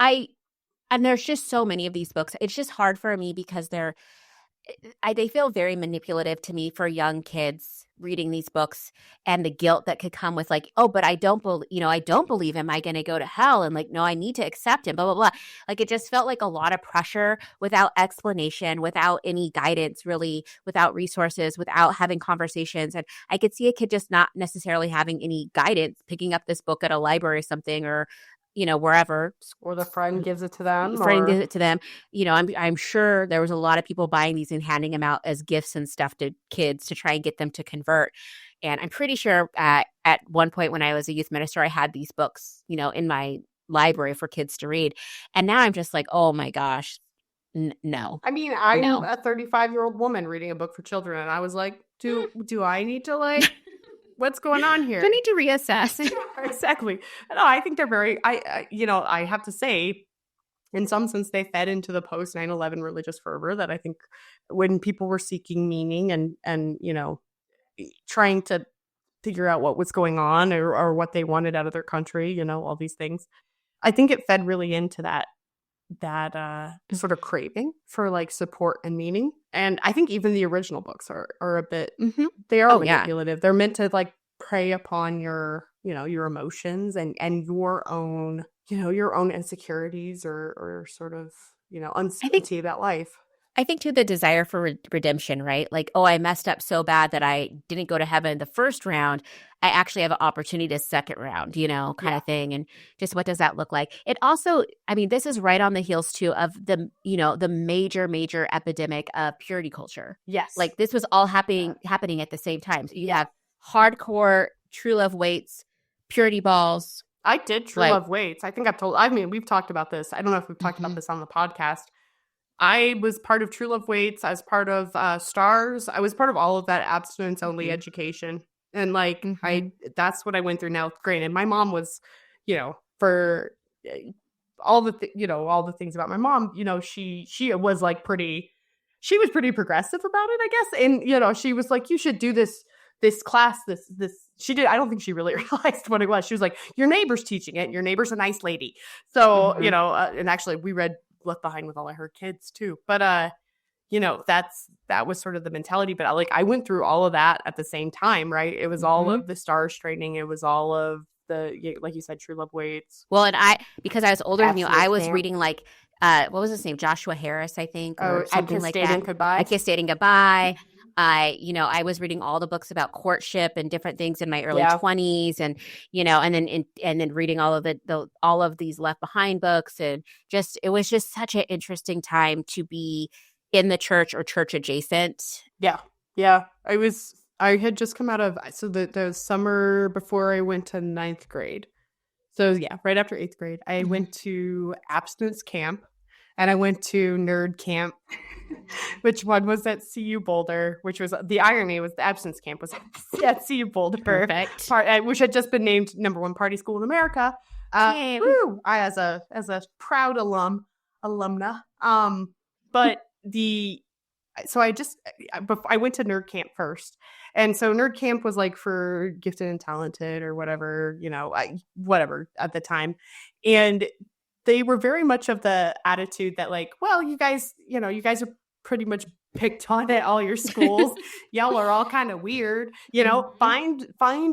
and there's just so many of these books. It's just hard for me because they feel very manipulative to me for young kids reading these books, and the guilt that could come with like, oh, but I don't believe him. Am I going to go to hell? And like, no, I need to accept him, blah, blah, blah. Like, it just felt like a lot of pressure without explanation, without any guidance, really, without resources, without having conversations. And I could see a kid just not necessarily having any guidance, picking up this book at a library or something, or wherever, or the friend gives it to them. Gives it to them. I'm sure there was a lot of people buying these and handing them out as gifts and stuff to kids to try and get them to convert. And I'm pretty sure at one point when I was a youth minister, I had these books, in my library for kids to read. And now I'm just like, oh my gosh, no. I mean, I'm a 35-year-old woman reading a book for children, and I was like, do I need to like? What's going on here? Do I need to reassess? Exactly. No, I think they're very, I have to say, in some sense, they fed into the post 9/11 religious fervor that I think when people were seeking meaning and trying to figure out what was going on or what they wanted out of their country, all these things, I think it fed really into that sort of craving for like support and meaning. And I think even the original books are a bit, they are manipulative. Yeah. They're meant to like prey upon your emotions and your own insecurities or sort of, uncertainty about life. I think too, the desire for redemption, right? Like, oh, I messed up so bad that I didn't go to heaven the first round. I actually have an opportunity to second round, kind of thing. And just what does that look like? It also, I mean, this is right on the heels too of the major epidemic of purity culture. Yes. Like this was all happening at the same time. So you have hardcore true love waits, purity balls. I did true love waits. I think we've talked about this. I don't know if we've talked about this on the podcast. I was part of True Love Waits. I was part of STARS. I was part of all of that abstinence-only education. And, like, that's what I went through now. Granted, my mom was, for all the things about my mom, she was, like, she was pretty progressive about it, I guess. And, she was like, you should do this class, this she did. I don't think she really realized what it was. She was like, your neighbor's teaching it. Your neighbor's a nice lady. So, and actually we read Left Behind with all of her kids too, but that was sort of the mentality. But I went through all of that at the same time, right? It was all of the STARS training, it was all of the, like you said, True Love Waits. Well, and because I was older than you, I was reading like what was his name, Joshua Harris, I think, or something like that. I Kissed Dating Goodbye. I was reading all the books about courtship and different things in my early 20s, and and then reading all of these Left Behind books, and it was just such an interesting time to be in the church or church adjacent. Yeah. I had just come out of the summer before I went to 9th grade. So right after 8th grade, I went to abstinence camp. And I went to nerd camp, which one was at CU Boulder, which was the irony was the abstinence camp was at CU Boulder. Perfect. Which had just been named #1 party school in America. I as a proud alumna. But I went to nerd camp first. And so nerd camp was like for gifted and talented or whatever, whatever at the time. And they were very much of the attitude that like, well, you guys are pretty much picked on at all your schools. Y'all are all kind of weird, find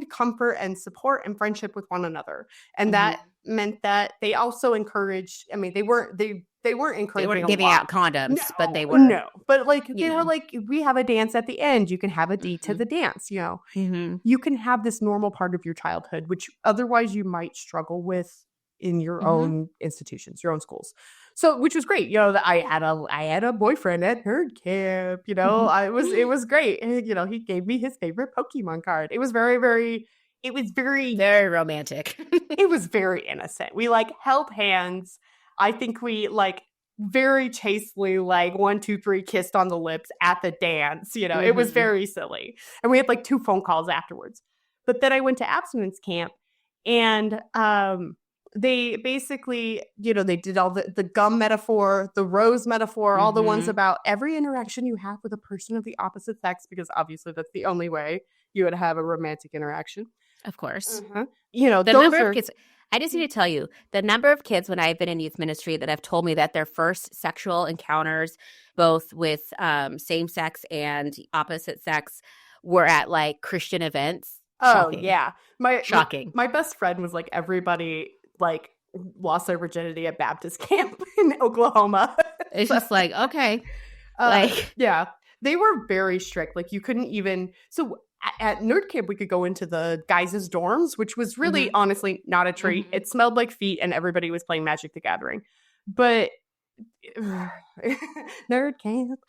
comfort and support and friendship with one another. And that meant that they also encouraged, I mean, they weren't encouraging. They weren't giving out condoms, but they were. No, but like they were like, we have a dance at the end. You can have a date to the dance. You can have this normal part of your childhood, which otherwise you might struggle with in your own institutions, your own schools. So, which was great. I had a boyfriend at nerd camp. It was great. And, he gave me his favorite Pokemon card. It was very romantic. It was very innocent. We held hands. I think we very chastely 1, 2, 3 kissed on the lips at the dance. It was very silly. And we had 2 phone calls afterwards. But then I went to abstinence camp, and they basically, they did all the gum metaphor, the rose metaphor, all the ones about every interaction you have with a person of the opposite sex, because obviously that's the only way you would have a romantic interaction. Of course. The number of kids. I just need to tell you, the number of kids when I've been in youth ministry that have told me that their first sexual encounters, both with same sex and opposite sex, were at Christian events. Yeah. Shocking. My best friend was everybody lost their virginity at Baptist camp in Oklahoma. It's just okay. Yeah. They were very strict. You couldn't even – so at nerd camp, we could go into the guys' dorms, which was really honestly not a treat. It smelled like feet, and everybody was playing Magic the Gathering. But nerd camp.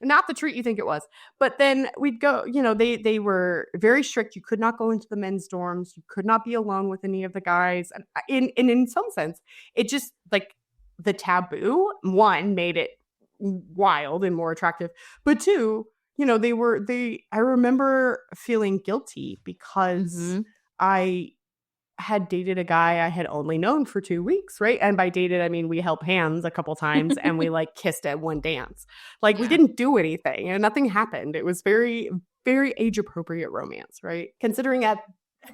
Not the treat you think it was. But then we'd go, they were very strict. You could not go into the men's dorms. You could not be alone with any of the guys. And in some sense, it just the taboo, one, made it wild and more attractive. But two, I remember feeling guilty because I had dated a guy I had only known for 2 weeks, right? And by dated, I mean we held hands a couple times and we kissed at one dance. We didn't do anything and nothing happened. It was very, very age appropriate romance, right? Considering at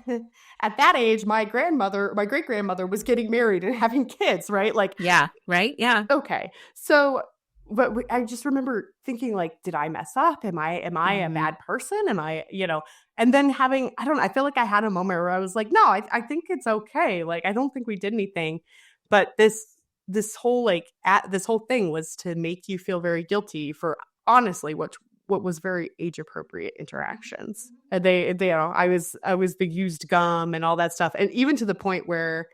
that age, my great grandmother was getting married and having kids, right? Yeah, right? Yeah. Okay. So, but I just remember thinking, did I mess up? Am I a bad person? Am I, and then I feel like I had a moment where I was no, I think it's okay. I don't think we did anything, but this whole this whole thing was to make you feel very guilty for honestly what was very age appropriate interactions. And I was the used gum and all that stuff, and even to the point where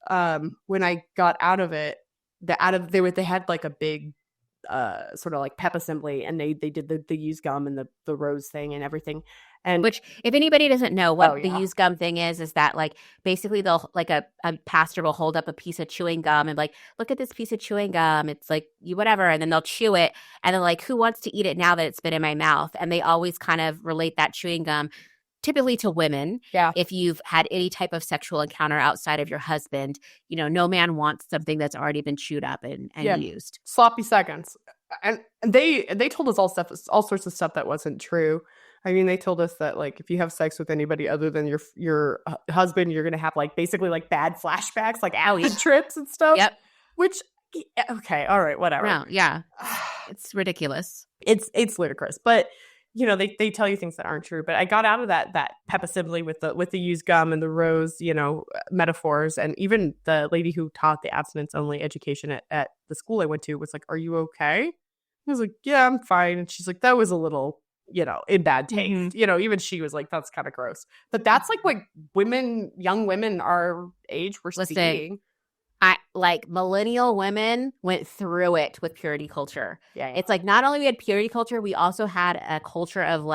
when I got out of it, they had a big sort of pep assembly, and they did the used gum and the rose thing and everything. And which, if anybody doesn't know what the used gum thing is that basically they'll a pastor will hold up a piece of chewing gum and look at this piece of chewing gum. It's you whatever, and then they'll chew it, and then who wants to eat it now that it's been in my mouth? And they always kind of relate that chewing gum typically to women. Yeah. If you've had any type of sexual encounter outside of your husband, no man wants something that's already been chewed up and used. Sloppy seconds. And they told us all sorts of stuff that wasn't true. I mean, they told us that if you have sex with anybody other than your husband, you're going to have basically bad flashbacks, acid trips and stuff. Yep. Which, okay, all right, whatever. No, yeah. It's ridiculous. It's ludicrous. But they tell you things that aren't true. But I got out of that pep assembly with the used gum and the rose, metaphors. And even the lady who taught the abstinence only education at the school I went to was "Are you okay?" I was yeah, I'm fine. And she's that was a little, in bad taste. Even she was that's kind of gross. But that's what young women our age were seeking. Millennial women went through it with purity culture. Yeah. It's not only we had purity culture, we also had a culture of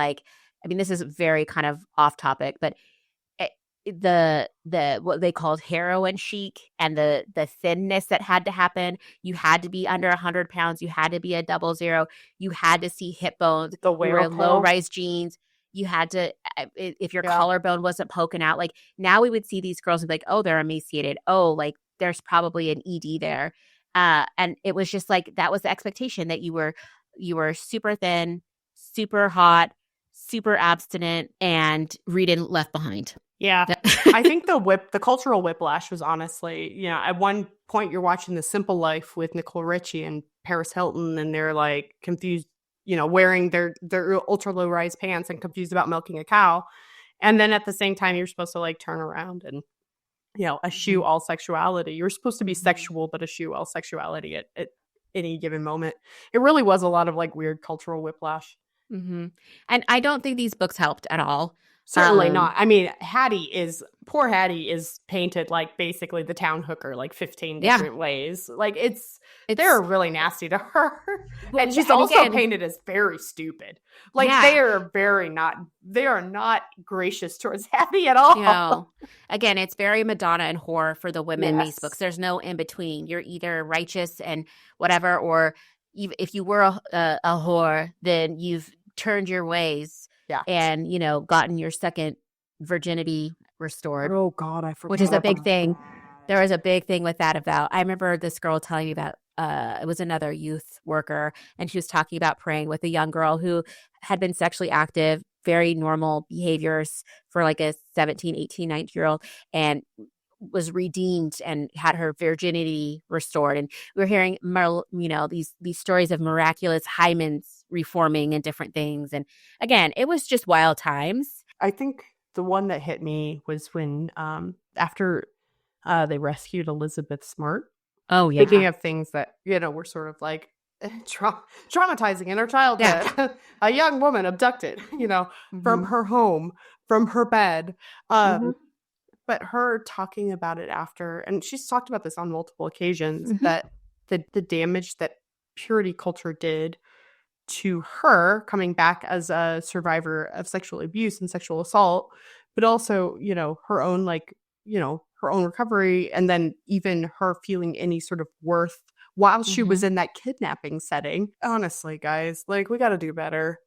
this is very kind of off topic, but the what they called heroin chic and the thinness that had to happen. You had to be under 100 pounds. You had to be a 00. You had to see hip bones. You were in low-rise jeans. You had to, if your collarbone wasn't poking out. Now we would see these girls and be oh, they're emaciated. Oh, there's probably an ED there. And it was just that was the expectation, that you were super thin, super hot, super abstinent, and reading Left Behind. Yeah. I think the cultural whiplash was honestly, at one point you're watching The Simple Life with Nicole Richie and Paris Hilton, and they're confused, wearing their ultra low rise pants and confused about milking a cow. And then at the same time, you're supposed to turn around and, eschew all sexuality. You're supposed to be sexual, but eschew all sexuality at any given moment. It really was a lot of weird cultural whiplash. Mm-hmm. And I don't think these books helped at all. Certainly not. I mean, poor Hattie is painted like basically the town hooker, like 15 different ways. Like they're really nasty to her. Well, and she's and also again, painted as very stupid. Like they are not gracious towards Hattie at all. No. Again, it's very Madonna and whore for the women in these Yes. books. There's no in between. You're either righteous and whatever, or if you were a whore, then you've turned your ways and, you know, gotten your second virginity restored. Oh, God, I forgot. Which is a big thing. There was a big thing with that about, I remember this girl telling me about, it was another youth worker, and she was talking about praying with a young girl who had been sexually active, very normal behaviors for like a 17, 18, 19-year-old, and was redeemed and had her virginity restored. And we were hearing, you know, these stories of miraculous hymens reforming and different things. And again, it was just wild times. I think the one that hit me was when after they rescued Elizabeth Smart. Oh, yeah. Thinking of things that, you know, were sort of like traumatizing in her childhood. Yeah. A young woman abducted, you know, from her home, from her bed. But her talking about it after, and she's talked about this on multiple occasions, that the damage that purity culture did to her coming back as a survivor of sexual abuse and sexual assault, but also, you know, her own, like, you know, her own recovery, and then even her feeling any sort of worth while she was in that kidnapping setting. Honestly, guys, like, we got to do better.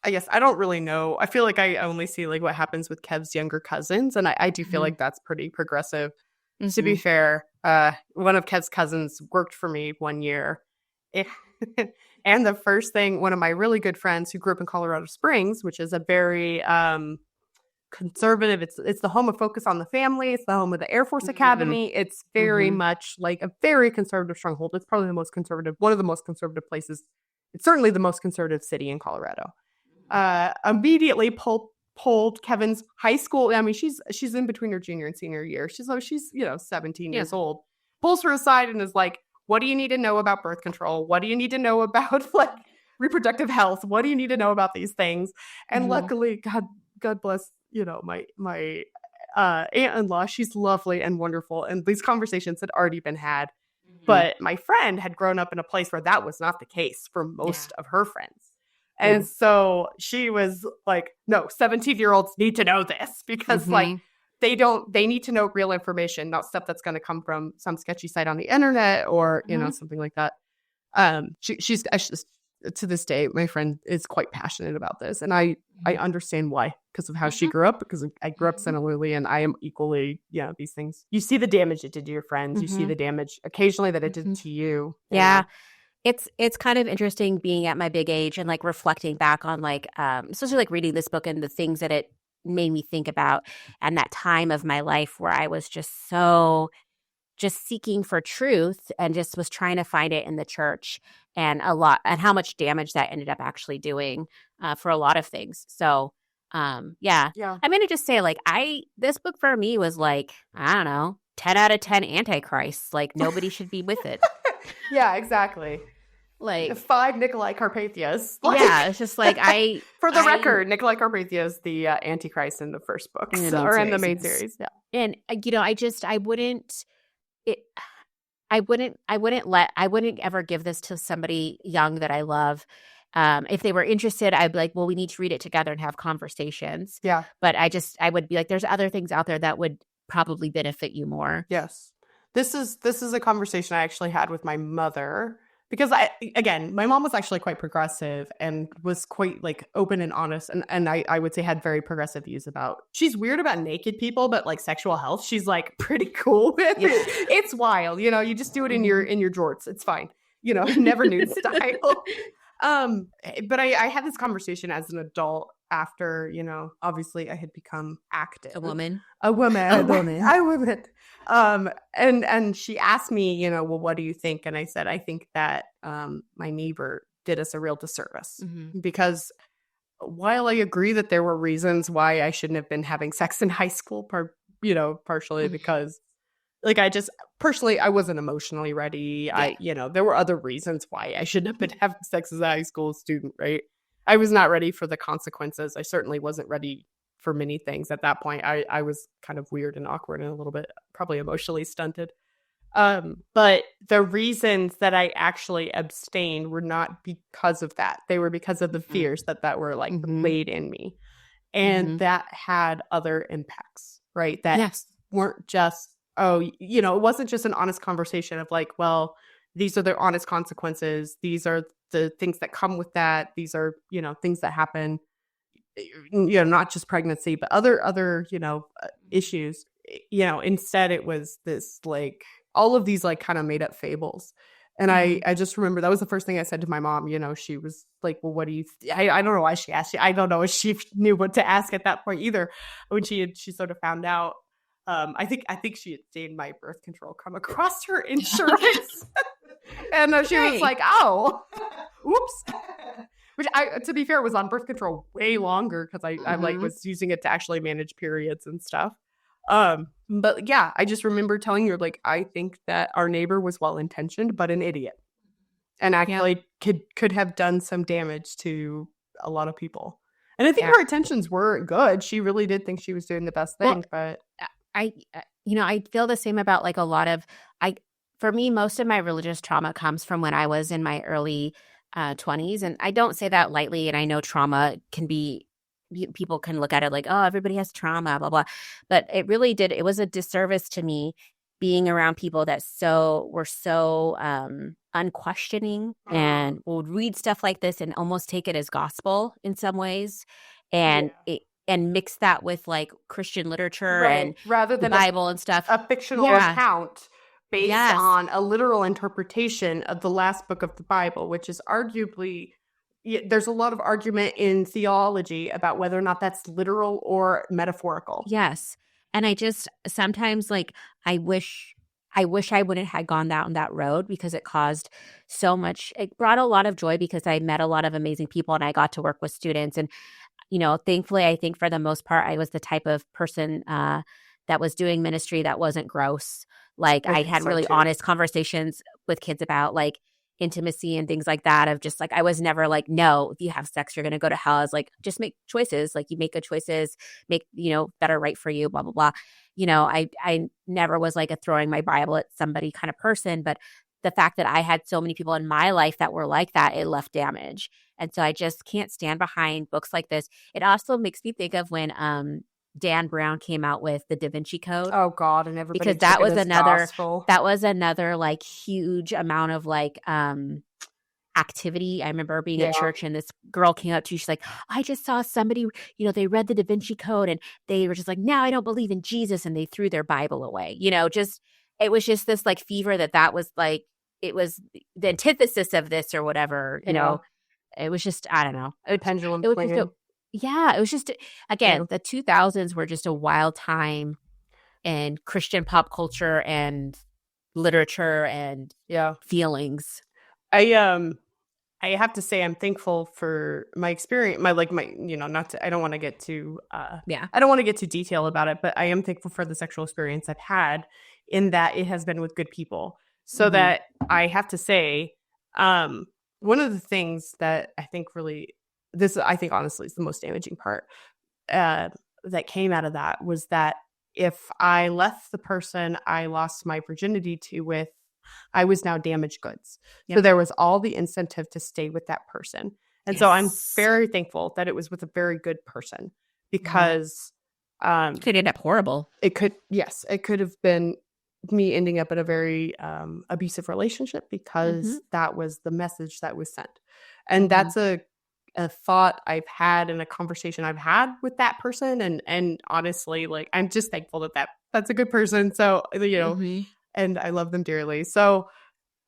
I guess I don't really know. I feel like I only see like what happens with Kev's younger cousins, and I do feel like that's pretty progressive. To be fair, one of Kev's cousins worked for me one year. And the first thing, one of my really good friends who grew up in Colorado Springs, which is a very conservative, it's the home of Focus on the Family, it's the home of the Air Force Academy. It's very much like a very conservative stronghold. It's probably one of the most conservative places. It's certainly the most conservative city in Colorado. Immediately pulled Kevin's high school. I mean, she's in between her junior and senior year. She's 17 years old. Pulls her aside and is like, "What do you need to know about birth control? What do you need to know about like reproductive health? What do you need to know about these things?" And luckily, God bless, you know, my aunt-in-law. She's lovely and wonderful, and these conversations had already been had. But my friend had grown up in a place where that was not the case for most of her friends. And so she was like, no, 17-year-olds need to know this because like they need to know real information, not stuff that's going to come from some sketchy site on the internet or, you know, something like that. She's to this day, my friend is quite passionate about this. And I understand why, because of how she grew up, because I grew up similarly, and I am equally, these things. You see the damage it did to your friends. You see the damage occasionally that it did to you. Yeah. It's kind of interesting being at my big age and like reflecting back on like especially like reading this book and the things that it made me think about, and that time of my life where I was just seeking for truth and just was trying to find it in the church, and how much damage that ended up actually doing for a lot of things. So I'm gonna just say like this book for me was like, I don't know, 10 out of 10 antichrists. Like nobody should be with it. Yeah, exactly. Like 5 Nikolai Carpathias. It's just like for the record, Nikolai Carpathia is the Antichrist in the first book, in the main series. Yeah, and I wouldn't ever give this to somebody young that I love. If they were interested, I'd be like, well, we need to read it together and have conversations. Yeah, but I would be like, there's other things out there that would probably benefit you more. Yes. This is a conversation I actually had with my mother, because my mom was actually quite progressive and was quite like open and honest, and I would say had very progressive views about. She's weird about naked people, but like sexual health, she's like pretty cool with. It's wild, you just do it in your jorts, it's fine, never nude style. But I had this conversation as an adult after, obviously I had become active. A woman. And she asked me, well, what do you think? And I said, I think that my neighbor did us a real disservice, because while I agree that there were reasons why I shouldn't have been having sex in high school, partially because like I wasn't emotionally ready. Yeah. There were other reasons why I shouldn't have been having sex as a high school student, right? I was not ready for the consequences. I certainly wasn't ready for many things at that point. I was kind of weird and awkward and a little bit probably emotionally stunted. But the reasons that I actually abstained were not because of that. They were because of the fears that were like laid in me. And that had other impacts, right? That weren't just, it wasn't just an honest conversation of like, well, these are the honest consequences. These are the things that come with that. These are, things that happen, not just pregnancy, but other, issues. Instead it was this like all of these like kind of made up fables. And I just remember that was the first thing I said to my mom. She was like, well, what do you I don't know why she asked you. I don't know if she knew what to ask at that point either. When she sort of found out, I think she had seen my birth control come across her insurance. And she was like, oh, oops. Which to be fair, was on birth control way longer because I like was using it to actually manage periods and stuff. But yeah, I just remember telling her, like, I think that our neighbor was well-intentioned, but an idiot. And actually could have done some damage to a lot of people. And I think her intentions were good. She really did think she was doing the best thing, but I feel the same about like a lot of, for me, most of my religious trauma comes from when I was in my early 20s. And I don't say that lightly. And I know trauma can be, people can look at it like, oh, everybody has trauma, blah, blah. But it really did. It was a disservice to me being around people that were so unquestioning and would read stuff like this and almost take it as gospel in some ways. And and mix that with like Christian literature and rather than the Bible and stuff. A fictional account based on a literal interpretation of the last book of the Bible, which is arguably, there's a lot of argument in theology about whether or not that's literal or metaphorical. Yes. And I just sometimes like, I wish I wouldn't have gone down that road because it caused so much. It brought a lot of joy because I met a lot of amazing people and I got to work with students. And, thankfully, I think for the most part, I was the type of person that was doing ministry that wasn't gross. Like I had really honest conversations with kids about like intimacy and things like that, of just like, I was never like, no, if you have sex, you're going to go to hell. I was like, just make choices. Like you make good choices, make, better right for you, blah, blah, blah. I never was like a throwing my Bible at somebody kind of person, but the fact that I had so many people in my life that were like that, it left damage. And so I just can't stand behind books like this. It also makes me think of when Dan Brown came out with the Da Vinci Code. Oh God, and everybody because that was another like huge amount of like activity. I remember being at church and this girl came up to you. She's like, I just saw somebody, they read the Da Vinci Code and they were just like, now I don't believe in Jesus, and they threw their Bible away. It was just this like fever that was like, it was the antithesis of this or whatever. It was just, I don't know. Pendulum it swinging. It was just, again, the 2000s were just a wild time in Christian pop culture and literature and feelings. I have to say I'm thankful for my experience, I don't want to get too I don't want to get too detailed about it, but I am thankful for the sexual experience I've had in that it has been with good people. So that I have to say, one of the things that I think really, I think honestly is the most damaging part that came out of that was that if I left the person I lost my virginity to with, I was now damaged goods. Yep. So there was all the incentive to stay with that person. And so I'm very thankful that it was with a very good person because it could end up horrible. It could have been me ending up in a very abusive relationship because that was the message that was sent. And that's a thought I've had and a conversation I've had with that person. And honestly, like, I'm just thankful that's a good person. So, and I love them dearly. So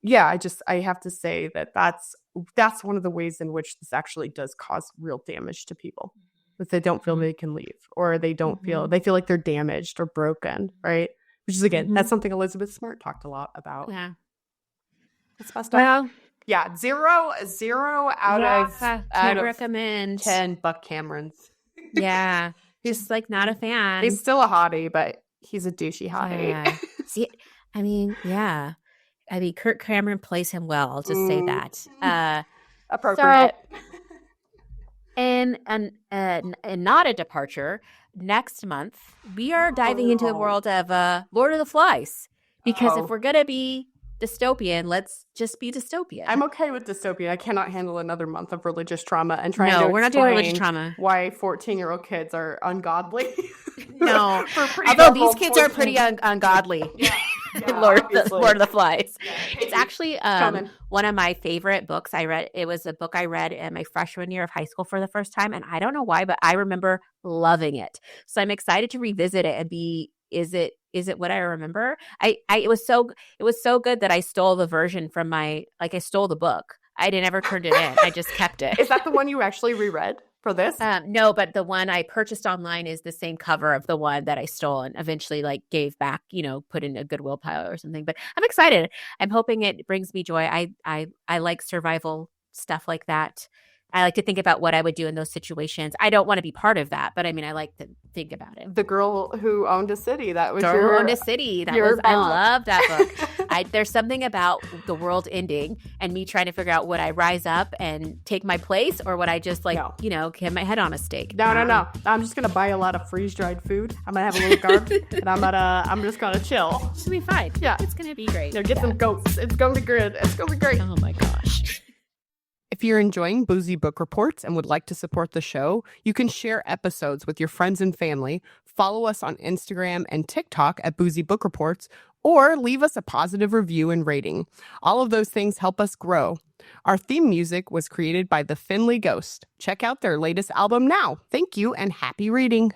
yeah, I have to say that's one of the ways in which this actually does cause real damage to people. If they don't feel they can leave, or they don't feel like they're damaged or broken, right? Which is, again, that's something Elizabeth Smart talked a lot about. Yeah. That's messed up. Well, yeah, zero out of can't recommend 10 Buck Camerons. Yeah. He's like not a fan. He's still a hottie, but he's a douchey hottie. Yeah. See, I mean, Kirk Cameron plays him well. I'll just say that. Appropriate. And not a departure, next month, we are diving into the world of Lord of the Flies. Because if we're going to be dystopian, let's just be dystopian. I'm okay with dystopian. I cannot handle another month of religious trauma and trying to No, we're not doing religious trauma. Why 14-year-old kids are ungodly. No, although these kids are pretty ungodly. Yeah, Lord of the Flies. Yeah. It's actually one of my favorite books I read. It was a book I read in my freshman year of high school for the first time, and I don't know why, but I remember loving it. So I'm excited to revisit it and be, is it what I remember? It was so good that I stole the version from I stole the book. I never turned it in. I just kept it. Is that the one you actually reread for this? No, but the one I purchased online is the same cover of the one that I stole and eventually gave back, put in a Goodwill pile or something. But I'm excited. I'm hoping it brings me joy. I like survival stuff like that. I like to think about what I would do in those situations. I don't want to be part of that, but I mean, I like to think about it. The Girl Who Owned a City. That was Girl Who Owned a City. I love that book. There's something about the world ending and me trying to figure out would I rise up and take my place, or would I just get my head on a stake? No. I'm just gonna buy a lot of freeze dried food. I'm gonna have a little garden, and I'm just gonna chill. It'll be fine. Yeah, it's gonna be great. Get some goats. It's gonna be good. It's gonna be great. Oh my gosh. If you're enjoying Boozy Book Reports and would like to support the show, you can share episodes with your friends and family, follow us on Instagram and TikTok at Boozy Book Reports, or leave us a positive review and rating. All of those things help us grow. Our theme music was created by the Finley Ghost. Check out their latest album now. Thank you and happy reading.